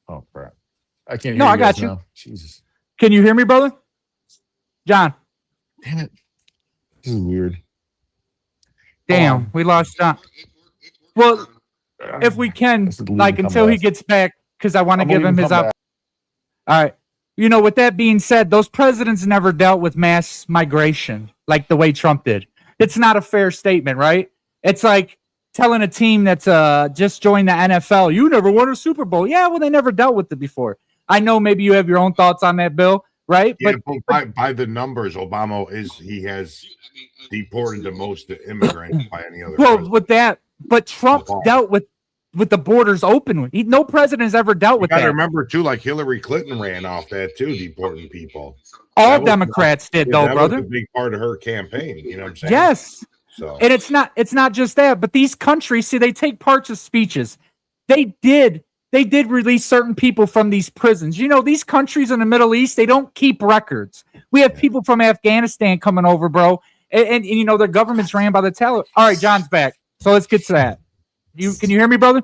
Oh crap, I can't. I got you. Now. Jesus, can you hear me, brother? John, damn it, this is weird. Damn, we lost John. Well, if we can, like, until he gets back, because I want to give him his up. All right. With that being said, those presidents never dealt with mass migration like the way Trump did. It's not a fair statement, right? It's like telling a team that's just joined the NFL, you never won a Super Bowl. Yeah, well, they never dealt with it before. I know maybe you have your own thoughts on that, Bill, right? Yeah, but by the numbers, Obama has deported the most immigrants by any other president. With that. But Trump dealt with the borders open. No president has ever dealt with that. Remember, too, like Hillary Clinton ran off that, too, deporting people. All Democrats did, though, brother. That was a big part of her campaign. You know what I'm saying? Yes. So And it's not just that, but these countries, see, they take parts of speeches. They did release certain people from these prisons. You know, these countries in the Middle East, they don't keep records. We have people from Afghanistan coming over, bro. And you know, their government's ran by the Taliban. All right, John's back. So let's get to that. Can you hear me, brother?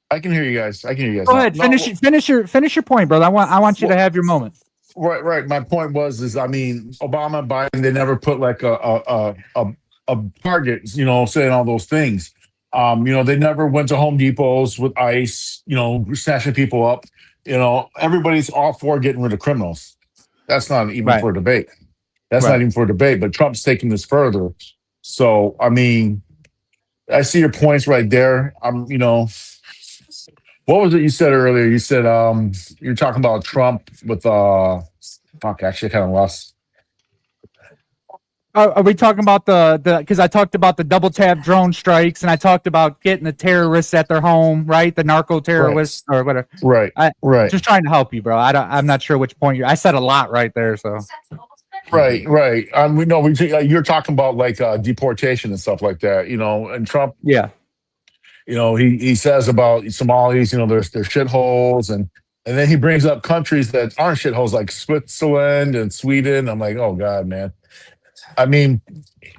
I can hear you guys. Go ahead. Finish your point, brother. I want you to have your moment. Right. My point was, I mean, Obama, Biden, they never put like a target, you know, saying all those things. You know, they never went to Home Depots with ICE, you know, snatching people up. You know, everybody's all for getting rid of criminals. That's not even for debate. That's not even for debate. But Trump's taking this further. So, I mean, I see your points right there. You know, what was it you said earlier? You said you're talking about Trump with actually I kind of lost. Are we talking about the because I talked about the double tap drone strikes and I talked about getting the terrorists at their home, right? The narco terrorists or whatever. Right. Right. Just trying to help you, bro. I'm not sure which point I said a lot right there. So. Right. You're talking about like deportation and stuff like that, you know, and Trump. Yeah. You know, he says about Somalis, you know, there's shitholes, and then he brings up countries that aren't shitholes like Switzerland and Sweden. I'm like, oh God, man. I mean,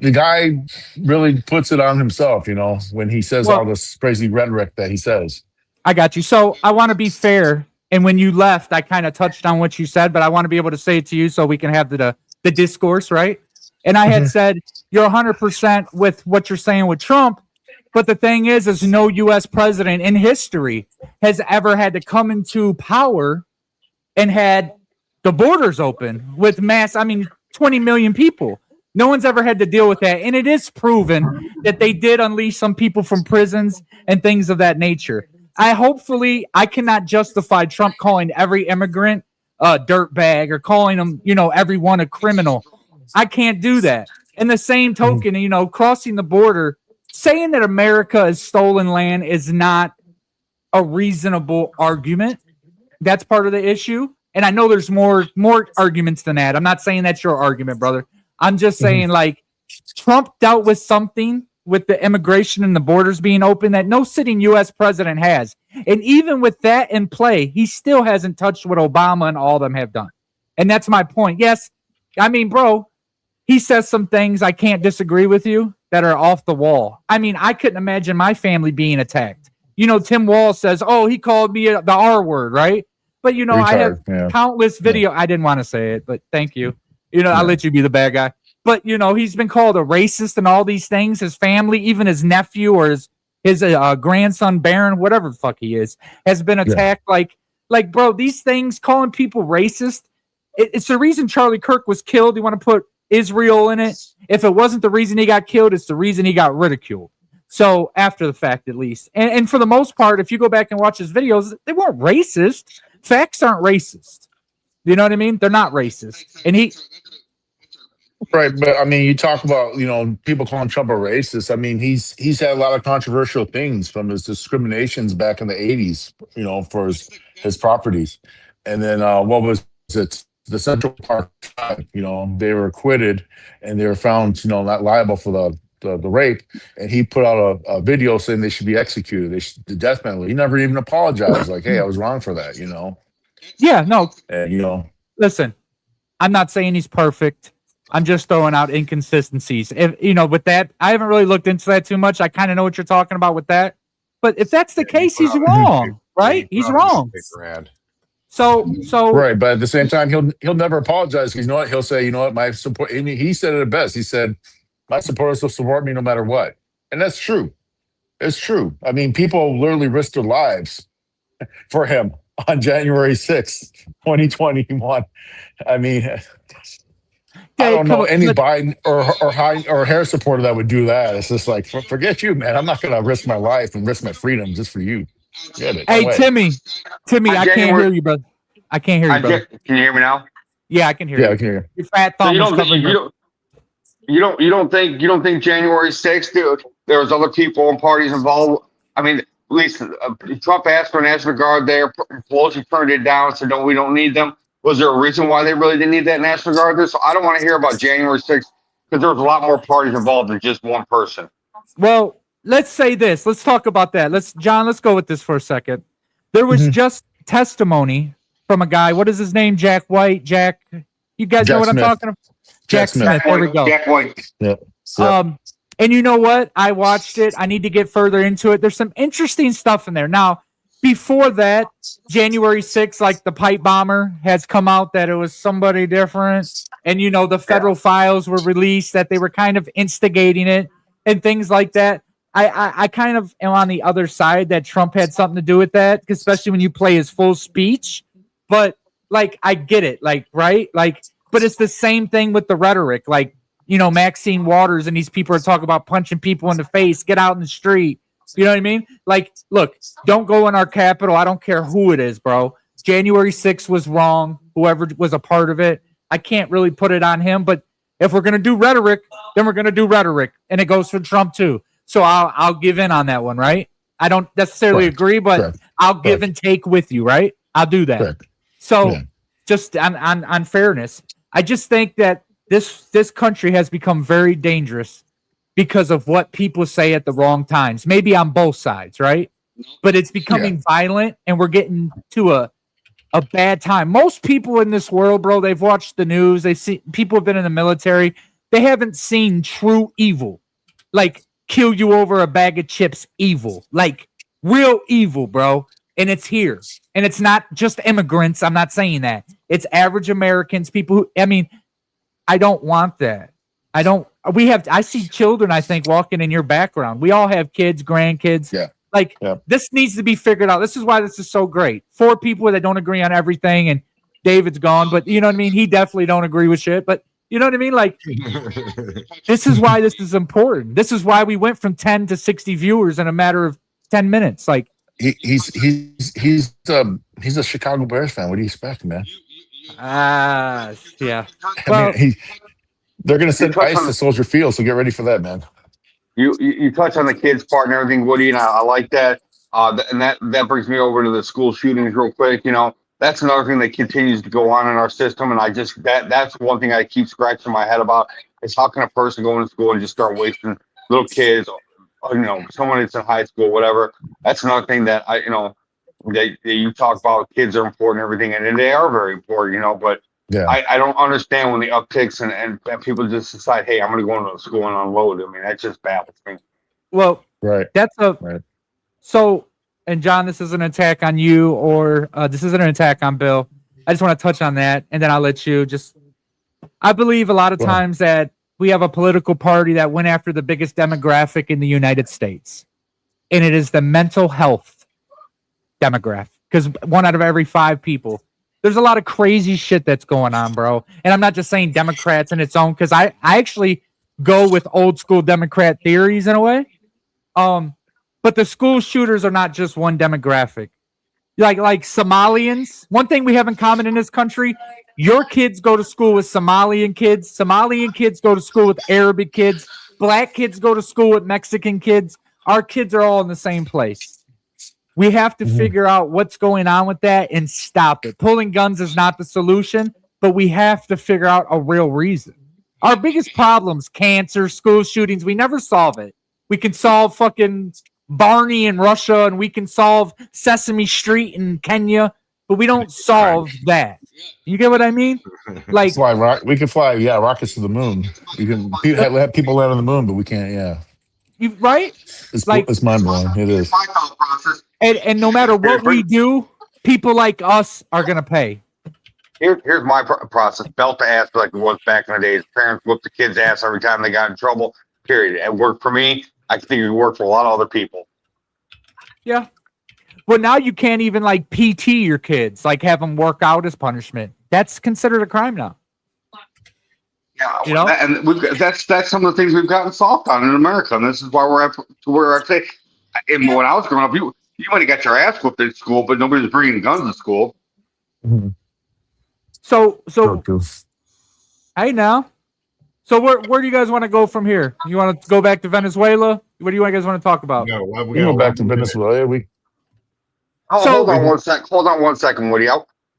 the guy really puts it on himself, you know, when he says all this crazy rhetoric that he says. I got you. So I want to be fair. And when you left, I kind of touched on what you said, but I want to be able to say it to you so we can have the discourse, right? And I had said, you're 100% with what you're saying with Trump. But the thing is no U.S. president in history has ever had to come into power and had the borders open with 20 million people. No one's ever had to deal with that. And it is proven that they did unleash some people from prisons and things of that nature. I cannot justify Trump calling every immigrant a dirtbag or calling them, you know, everyone a criminal. I can't do that. In the same token, you know, crossing the border, saying that America is stolen land is not a reasonable argument. That's part of the issue. And I know there's more arguments than that. I'm not saying that's your argument, brother. I'm just saying, like, Trump dealt with something with the immigration and the borders being open that no sitting U.S. president has. And even with that in play, he still hasn't touched what Obama and all of them have done. And that's my point. Yes, I mean, bro, he says some things I can't disagree with you that are off the wall. I mean, I couldn't imagine my family being attacked. You know, Tim Wall says, oh, he called me the R word, right? But, you know, I have countless video. I didn't want to say it, but thank you. You know, I'll let you be the bad guy. But, you know, he's been called a racist and all these things. His family, even his nephew or his grandson, Barron, whatever the fuck he is, has been attacked. Like, bro, these things, calling people racist, it's the reason Charlie Kirk was killed. You want to put Israel in it? If it wasn't the reason he got killed, it's the reason he got ridiculed. So after the fact, at least. And for the most part, if you go back and watch his videos, they weren't racist. Facts aren't racist. You know what I mean? They're not racist. And right, but I mean, you talk about, you know, people calling Trump a racist. I mean, he's had a lot of controversial things from his discriminations back in the 80s, you know, for his properties. And then what was it? The Central Park tribe, you know, they were acquitted and they were found, you know, not liable for the rape. And he put out a video saying they should be executed. The death penalty. He never even apologized. Like, hey, I was wrong for that, you know? Yeah, no. And, you know. Listen, I'm not saying he's perfect. I'm just throwing out inconsistencies. If, you know, with that, I haven't really looked into that too much. I kind of know what you're talking about with that. But if that's the case, he's wrong, right? He's wrong. So right, but at the same time, he'll never apologize. You know what? He'll say, you know what, my support. I mean, he said it best. He said, my supporters will support me no matter what, and that's true. It's true. I mean, people literally risked their lives for him on January 6th, 2021. I mean, I don't know any Biden or Harris supporter that would do that. It's just like, forget you, man. I'm not going to risk my life and risk my freedom just for you. Hey, Timmy, I can't hear you, brother. I can't hear you, brother. Can you hear me now? Yeah, I can hear you. Yeah, I can hear you. Your fat thumb so you don't think January 6th, dude, there was other people and parties involved? I mean, at least Trump asked for a National Guard there. Pelosi turned it down, said, no, we don't need them. Was there a reason why they really didn't need that National Guard there? So I don't want to hear about January 6th because there was a lot more parties involved than just one person. Well, let's say this. Let's talk about that. Let's go with this for a second. There was just testimony from a guy. What is his name? Jack White. Jack. You guys know what Smith. I'm talking about? Jack Smith. There we go. Jack White. And you know what? I watched it. I need to get further into it. There's some interesting stuff in there. Now, before that, January 6th, like the pipe bomber has come out that it was somebody different. And, you know, the federal files were released that they were kind of instigating it and things like that. I kind of am on the other side that Trump had something to do with that, especially when you play his full speech. But, like, I get it. Like, right? Like, but it's the same thing with the rhetoric. Like, you know, Maxine Waters and these people are talking about punching people in the face, get out in the street. You know what I mean? Like, look, don't go in our Capitol. I don't care who it is, bro. January 6th was wrong. Whoever was a part of it, I can't really put it on him. But if we're going to do rhetoric, then we're going to do rhetoric. And it goes for Trump, too. So I'll give in on that one, right? I don't necessarily agree, but I'll give and take with you, right? I'll do that. So just on fairness, I just think that this country has become very dangerous because of what people say at the wrong times, maybe on both sides, right? But it's becoming violent, and we're getting to a bad time. Most people in this world, bro, they've watched the news. They see people have been in the military. They haven't seen true evil, like kill you over a bag of chips evil, like real evil, bro. And it's here. And it's not just immigrants. I'm not saying that. It's average Americans, people who, I mean, I don't want that. I see children, I think, walking in your background. We all have kids, grandkids. This needs to be figured out. This is why this is so great. 4 people that don't agree on everything, and David's gone, but you know what I mean? He definitely don't agree with shit, but you know what I mean? Like, this is why this is important. This is why we went from 10 to 60 viewers in a matter of 10 minutes. Like, he's a Chicago Bears fan. What do you expect, man? Yeah. Well, I mean, they're going to send ice to Soldier Field, so get ready for that, man. You touch on the kids part and everything, Woody, and I like that. And that brings me over to the school shootings real quick. You know, that's another thing that continues to go on in our system, and that's one thing I keep scratching my head about is how can a person go into school and just start wasting little kids, or, you know, someone that's in high school, whatever. That's another thing that you talk about. Kids are important, and everything, and they are very important, you know. But I don't understand when the upticks and people just decide, hey, I'm going to go into the school and unload. I mean, that's just baffles me. Well, So, and John, this is an attack on you, or this isn't an attack on Bill. I just want to touch on that, and then I'll let you just. I believe a lot of times that we have a political party that went after the biggest demographic in the United States, and it is the mental health demographic, because 1 out of every 5 people. There's a lot of crazy shit that's going on, bro. And I'm not just saying Democrats in its own, because I actually go with old school Democrat theories in a way. But the school shooters are not just one demographic. Like Somalians. One thing we have in common in this country, your kids go to school with Somalian kids. Somalian kids go to school with Arabic kids. Black kids go to school with Mexican kids. Our kids are all in the same place. We have to figure out what's going on with that and stop it. Pulling guns is not the solution, but we have to figure out a real reason. Our biggest problems, cancer, school shootings, we never solve it. We can solve fucking Barney in Russia, and we can solve Sesame Street in Kenya, but we don't solve that. You get what I mean? Like, that's why we can fly, rockets to the moon. We can have people land on the moon, but we can't, right? It's mind blowing. It is. And no matter what we do, people like us are gonna pay. Here's my process: belt to ass, like it was back in the days. Parents whooped the kids' ass every time they got in trouble. Period. It worked for me. I think it worked for a lot of other people. Yeah. Well, now you can't even like PT your kids, like have them work out as punishment. That's considered a crime now. Yeah, you know, and that's some of the things we've gotten soft on in America, and this is why we're at where I say. And when I was growing up, you might have got your ass whooped at school, but nobody was bringing guns to school. Mm-hmm. So hey now. So where do you guys want to go from here? You want to go back to Venezuela? What do you guys want to talk about? No, we go back to Venezuela. Hold on one second, Woody.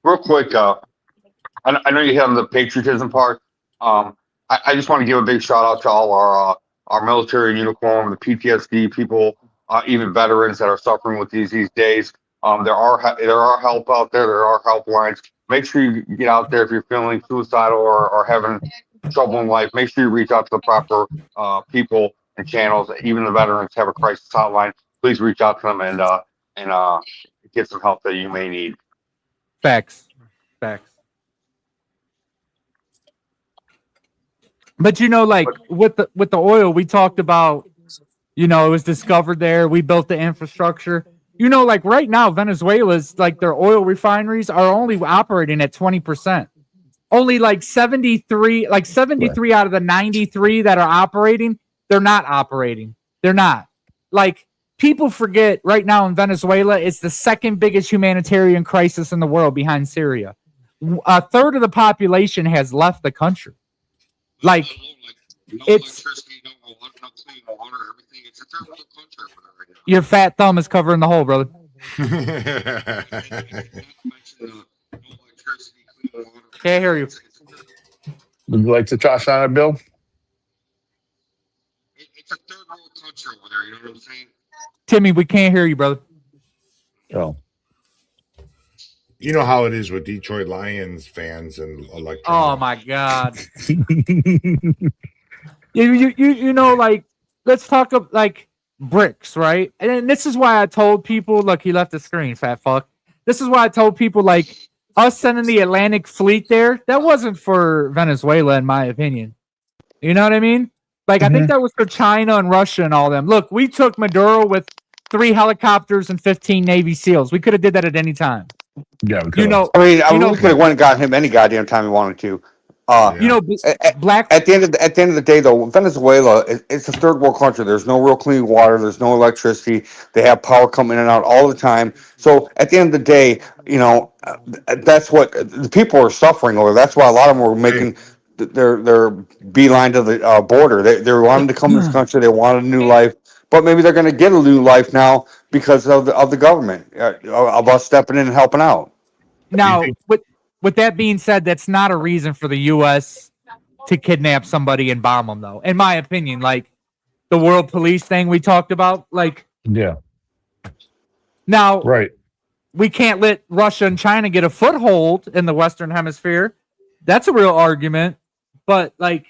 Real quick. I know you hit on the patriotism part. I just want to give a big shout out to all our military in uniform, the PTSD people, even veterans that are suffering with these days. There are help out there. There are helplines. Make sure you get out there if you're feeling suicidal or having trouble in life. Make sure you reach out to the proper people and channels. Even the veterans have a crisis hotline. Please reach out to them and get some help that you may need. Facts. But like with the oil, we talked about, it was discovered there. We built the infrastructure. Like right now, Venezuela's like their oil refineries are only operating at 20%. Only like 73 out of the 93 that are operating, they're not operating. They're not. Like, people forget right now in Venezuela, it's the second biggest humanitarian crisis in the world behind Syria. A third of the population has left the country. Like, it's your fat thumb is covering the hole, brother. Can't hear you. Would you like to toss on it, Bill? It's a third world country over there. You know what I'm saying? Timmy, we can't hear you, brother. Oh. You know how it is with Detroit Lions fans and electronics. Oh my God. Like, let's talk about like bricks, right? And this is why I told people, look, he left the screen, fat fuck. This is why I told people, like, us sending the Atlantic Fleet there, that wasn't for Venezuela, in my opinion. You know what I mean? Like, I think that was for China and Russia and all them. Look, we took Maduro with 3 helicopters and 15 Navy SEALs. We could have did that at any time. Yeah, we we could have went and got him any goddamn time we wanted to. Black. At the end of the day, though, Venezuela, it's a third world country. There's no real clean water. There's no electricity. They have power coming in and out all the time. So at the end of the day, that's what the people are suffering over. That's why a lot of them were making their beeline to the border. They wanted to come to this country. They wanted a new life, but maybe they're going to get a new life now because of the government, of us stepping in and helping out. Now, with that being said, that's not a reason for the U.S. to kidnap somebody and bomb them, though. In my opinion, like the world police thing we talked about, like, yeah. Now, right, we can't let Russia and China get a foothold in the Western Hemisphere. That's a real argument, but like,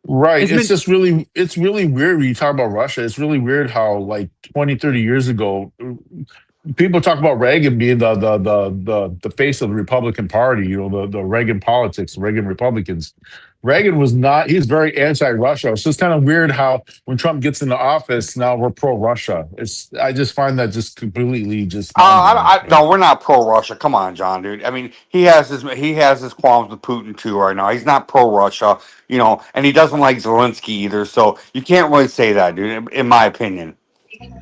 right. It's really weird when you talk about Russia. It's really weird how like 20, 30 years ago, people talk about Reagan being the face of the Republican Party, the Reagan politics, the Reagan Republicans. Reagan was not, he's very anti-Russia. It's just kind of weird how when Trump gets into office, now we're pro-Russia. I just find that just completely just. No, we're not pro-Russia. Come on, John, dude. I mean, he has his qualms with Putin too right now. He's not pro-Russia, and he doesn't like Zelensky either. So you can't really say that, dude, in my opinion.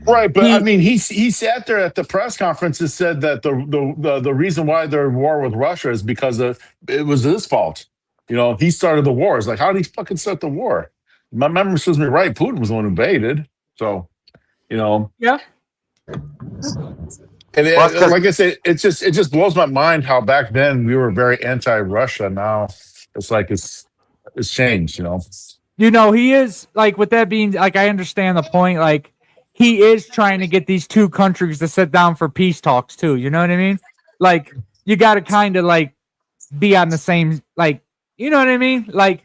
Right, but I mean, he sat there at the press conference and said that the reason why they're at war with Russia is because it was his fault. He started the war. It's like, how did he fucking start the war? My memory serves me right. Putin was the one who invaded. So, yeah. And like I said, it just blows my mind how back then we were very anti-Russia. Now it's like it's changed. He is, like, with that being, like, I understand the point. Like, he is trying to get these two countries to sit down for peace talks too. You know what I mean? Like, you got to kind of like be on the same, like, you know what I mean? Like,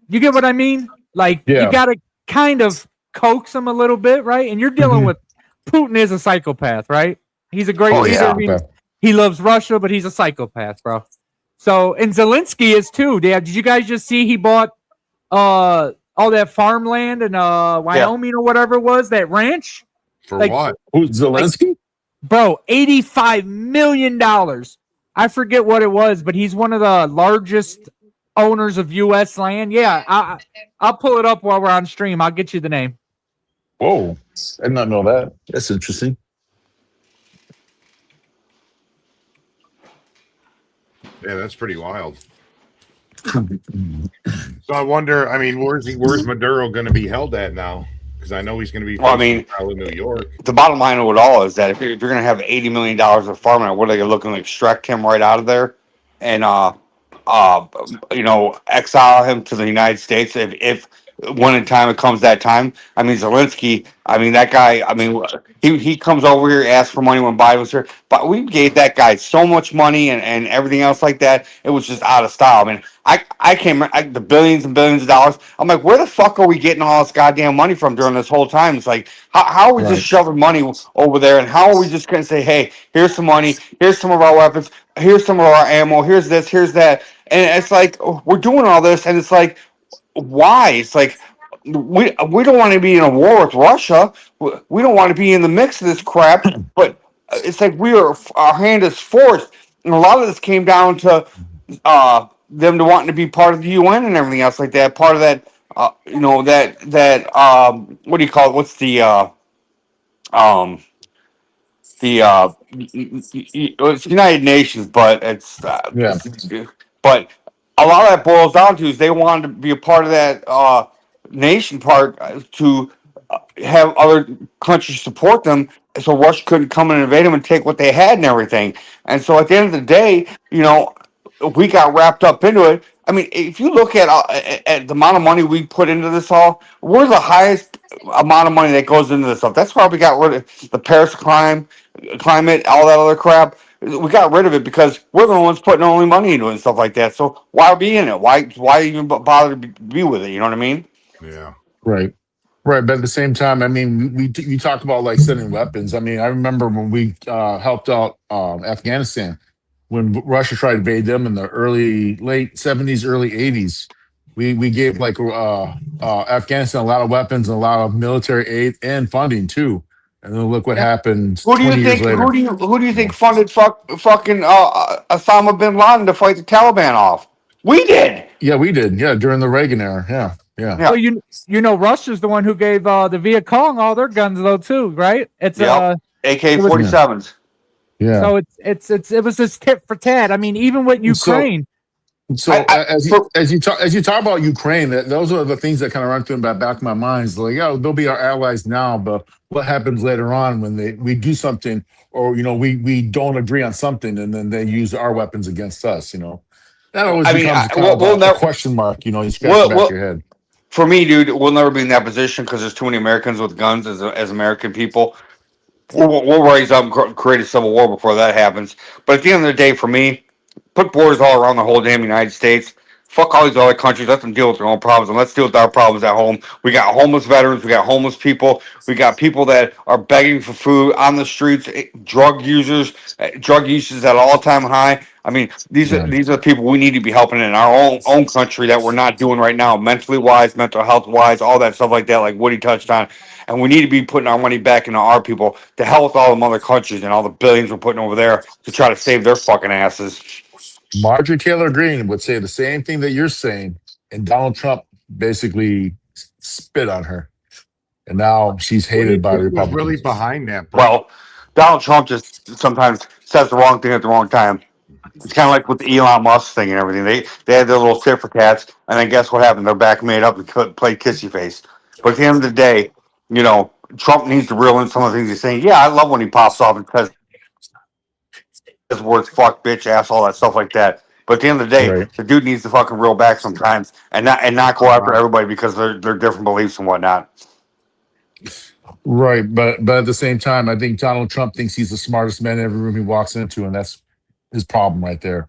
you get what I mean? Like, you got to kind of coax him a little bit, right? And you're dealing with Putin is a psychopath, right? He's a great leader. I mean, he loves Russia, but he's a psychopath, bro. So, and Zelensky is too. Did you guys just see he bought all that farmland in Wyoming or whatever it was, that ranch? For what? Who's Zelensky? Bro, $85 million. I forget what it was, but he's one of the largest owners of U.S. land. Yeah, I'll pull it up while we're on stream. I'll get you the name. Whoa, I did not know that. That's interesting. Yeah, that's pretty wild. So I wonder, I mean, where's Maduro going to be held at now? Because I know he's going to be trial in New York. The bottom line of it all is that if you're going to have $80 million of farmland, what are they looking to extract him right out of there and exile him to the United States if when in time it comes that time. I mean, Zelensky. I mean, that guy. I mean, he comes over here, asks for money when Biden was here, but we gave that guy so much money and everything else like that. It was just out of style. I mean, I came the billions and billions of dollars. I'm like, where the fuck are we getting all this goddamn money from during this whole time? It's like, how are we Right. just shoving money over there, and how are we just gonna say, hey, here's some money, here's some of our weapons, here's some of our ammo, here's this, here's that, and it's like we're doing all this, and it's like, why? It's like we don't want to be in a war with Russia. We don't want to be in the mix of this crap. But it's like our hand is forced, and a lot of this came down to them to wanting to be part of the UN and everything else like that. Part of that, what do you call it? What's it's United Nations, but it's Yeah. but a lot of that boils down to is they wanted to be a part of that nation part to have other countries support them, so Russia couldn't come and invade them and take what they had and everything. And so at the end of the day, we got wrapped up into it. I mean, if you look at the amount of money we put into this all, we're the highest amount of money that goes into this stuff. That's why we got rid of the Paris climate, all that other crap. We got rid of it because we're the ones putting only money into it and stuff like that. So why be in it? Why even bother to be with it? You know what I mean? Yeah. Right. Right. But at the same time, I mean, we talk about like sending weapons. I mean, I remember when we helped out Afghanistan when Russia tried to invade them in the late 70s, early 80s. We gave like Afghanistan a lot of weapons and a lot of military aid and funding too. And then look what happened. Who do 20 you years think? later. Who do you think funded fucking Osama bin Laden to fight the Taliban off? We did. Yeah, we did. Yeah, during the Reagan era. Yeah. Yeah. Well, Russia's the one who gave the Viet Cong all their guns though too, right? It's Yep. AK-47s. Yeah. So it was this tit for tat. I mean, even with Ukraine. So as you talk about Ukraine, those are the things that kind of run through the back of my mind. It's like, yeah, they'll be our allies now, but what happens later on when we do something, or we don't agree on something, and then they use our weapons against us? That always becomes a question mark. You scratch the back of your head. For me, dude, we'll never be in that position because there's too many Americans with guns as American people. We'll raise up and create a civil war before that happens. But at the end of the day, for me, put borders all around the whole damn United States. Fuck all these other countries. Let them deal with their own problems, and let's deal with our problems at home. We got homeless veterans. We got homeless people. We got people that are begging for food on the streets. Drug users. Drug use is at an all-time high. I mean, these are the people we need to be helping in our own country that we're not doing right now, mentally wise, mental health wise, all that stuff like that, like Woody touched on. And we need to be putting our money back into our people to hell with all the other countries and all the billions we're putting over there to try to save their fucking asses. Marjorie Taylor Greene would say the same thing that you're saying, and Donald Trump basically spit on her, and now she's hated by the Republicans. Really behind that, bro. Well, Donald Trump just sometimes says the wrong thing at the wrong time. It's kind of like with the Elon Musk thing and everything. They had their little tit for tats, and then guess what happened? Their back made up and played kissy face. But at the end of the day, Trump needs to reel in some of the things he's saying. Yeah, I love when he pops off and says words, fuck, bitch, ass, all that stuff like that. But at the end of the day, the dude needs to fucking reel back sometimes and not go after everybody because they're different beliefs and whatnot. Right, but at the same time, I think Donald Trump thinks he's the smartest man in every room he walks into, and that's his problem right there.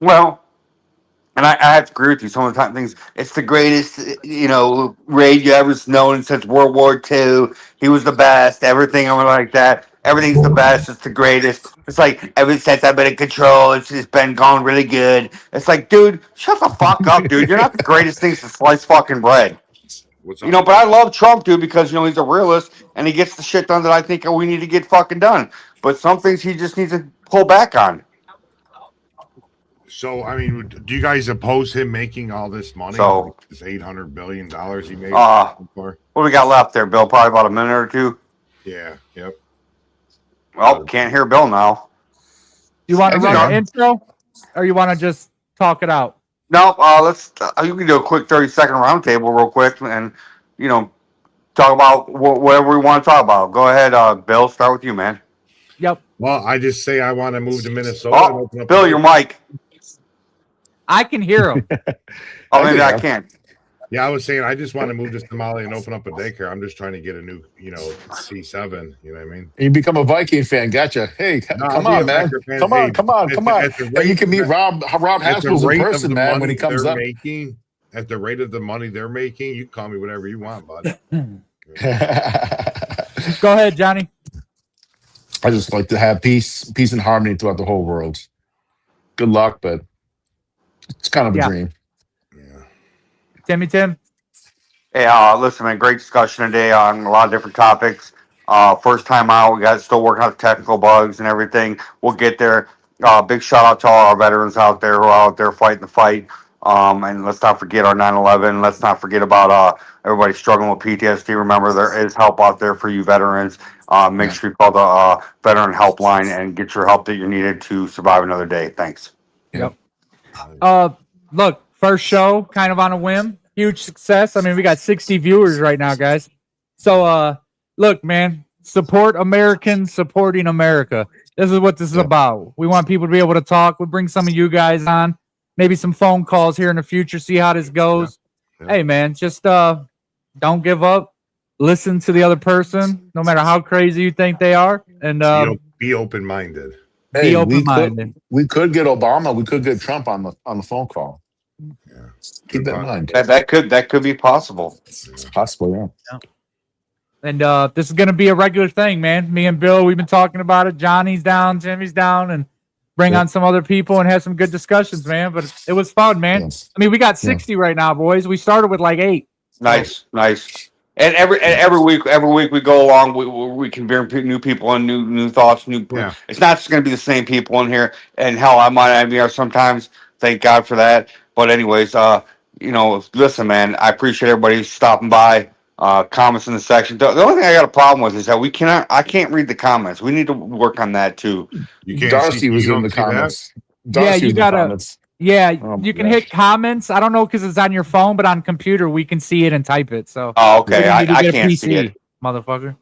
Well, and I have to agree with you. Some of the time things, it's the greatest, raid you ever known since World War II. He was the best. Everything like that. Everything's the best. It's the greatest. It's like ever since I've been in control, it's been going really good. It's like, dude, shut the fuck up, dude. You're not the greatest thing to slice fucking bread. But I love Trump, dude, because he's a realist and he gets the shit done that I think we need to get fucking done. But some things he just needs to pull back on. So, I mean, do you guys oppose him making all this money? So, like this $800 billion he made. What do we got left there, Bill? Probably about a minute or two. Yeah. Yep. Well, can't hear Bill now. You want to run an intro, or you want to just talk it out? No, let's. You can do a quick 30-second roundtable real quick, and talk about whatever we want to talk about. Go ahead, Bill. Start with you, man. Yep. Well, I just say I want to move to Minnesota. Oh, Bill, your mic. I can hear them. Oh, maybe I can. can't. Yeah, I was saying I just want to move to Somalia and open up a daycare. I'm just trying to get a new, C7. You know what I mean? You become a Viking fan. Gotcha. Hey, No, come I'll be on, a man. Packer fan. Come Hey, on, come on, come on. at the And you rate can meet that- Rob at the Haskell's in rate of person, the man, when money he comes they're up. making, at the rate of the money they're making, you call me whatever you want, bud. Go ahead, Johnny. I just like to have peace and harmony throughout the whole world. Good luck, but it's kind of a dream. Yeah. Tim. Hey, listen, man, great discussion today on a lot of different topics. First time out, we got still working out the technical bugs and everything. We'll get there. Big shout out to all our veterans out there who are out there fighting the fight. And let's not forget our 9/11. Let's not forget about everybody struggling with PTSD. Remember, there is help out there for you veterans. Make sure you call the veteran helpline and get your help that you needed to survive another day. Thanks. Yep. Look, first show, kind of on a whim. Huge success. I mean, we got 60 viewers right now, guys. So, look, man, support Americans supporting America. This is what this is about. We want people to be able to talk. We'll bring some of you guys on, maybe some phone calls here in the future, see how this goes. Yeah. Hey, man, just don't give up. Listen to the other person, no matter how crazy you think they are, and Be open-minded. Hey, be open-minded. we could get Obama. We could get Trump on the phone call. Yeah. Keep that in mind. That could be possible. It's possible, yeah. And this is going to be a regular thing, man. Me and Bill, we've been talking about it. Johnny's down, Jimmy's down, and bring on some other people and have some good discussions, man. But it was fun, man. Yes. I mean, we got 60 right now, boys. We started with like 8. Nice. And every week we go along. We can bring new people and new thoughts. Yeah. It's not just going to be the same people in here. And hell, I might be here sometimes. Thank God for that. But anyways, listen, man, I appreciate everybody stopping by. Comments in the section. The only thing I got a problem with is that I can't read the comments. We need to work on that too. You can't Darcy see, was you in don't the see that? comments. Yeah, Darcy you was in the gotta- comments. Yeah, Oh, you can gosh. hit comments. I don't know because it's on your phone, but on computer we can see it and type it. So Oh, okay. you I need to get a can't PC, see it. motherfucker.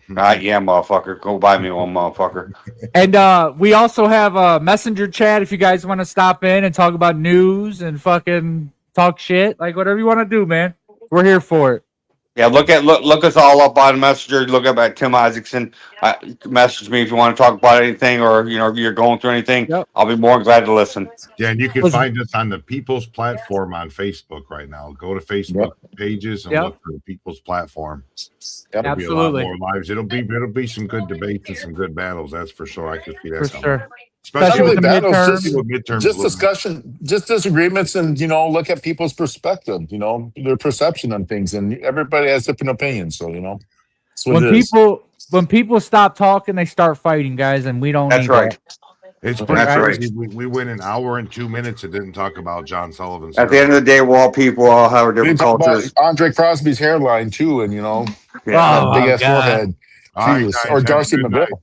Yeah, motherfucker. Go buy me one, motherfucker. And we also have a messenger chat if you guys want to stop in and talk about news and fucking talk shit, like whatever you want to do, man. We're here for it. Yeah, look us all up on Messenger. Look up at Tim Isaacson. Message me if you want to talk about anything or if you're going through anything. Yep. I'll be more than glad to listen. Yeah, and you can Listen. find us on the People's Platform on Facebook right now. Go to Facebook pages and Yep. look for the People's Platform. Yep. There'll be a Absolutely. lot more lives. It'll be some good debates and some good battles. That's for sure. I could see that. For coming. sure. Especially Especially with with the the battles, midterms. with midterms. Just discussion, just disagreements, and look at people's perspective. Their perception on things, and everybody has different opinions. So that's what it is. When people stop talking, they start fighting, guys, and we don't. That's need right. that. It's pretty That's right. crazy. We went an hour and 2 minutes and didn't talk about John Sullivan's. At the end of the day, we're all people. We all have our We different talk cultures. about Andre Crosby's hairline too, and Yeah. Oh, big ass God. forehead. All right, Jesus. guys, Or have a Darcy good night. McGill.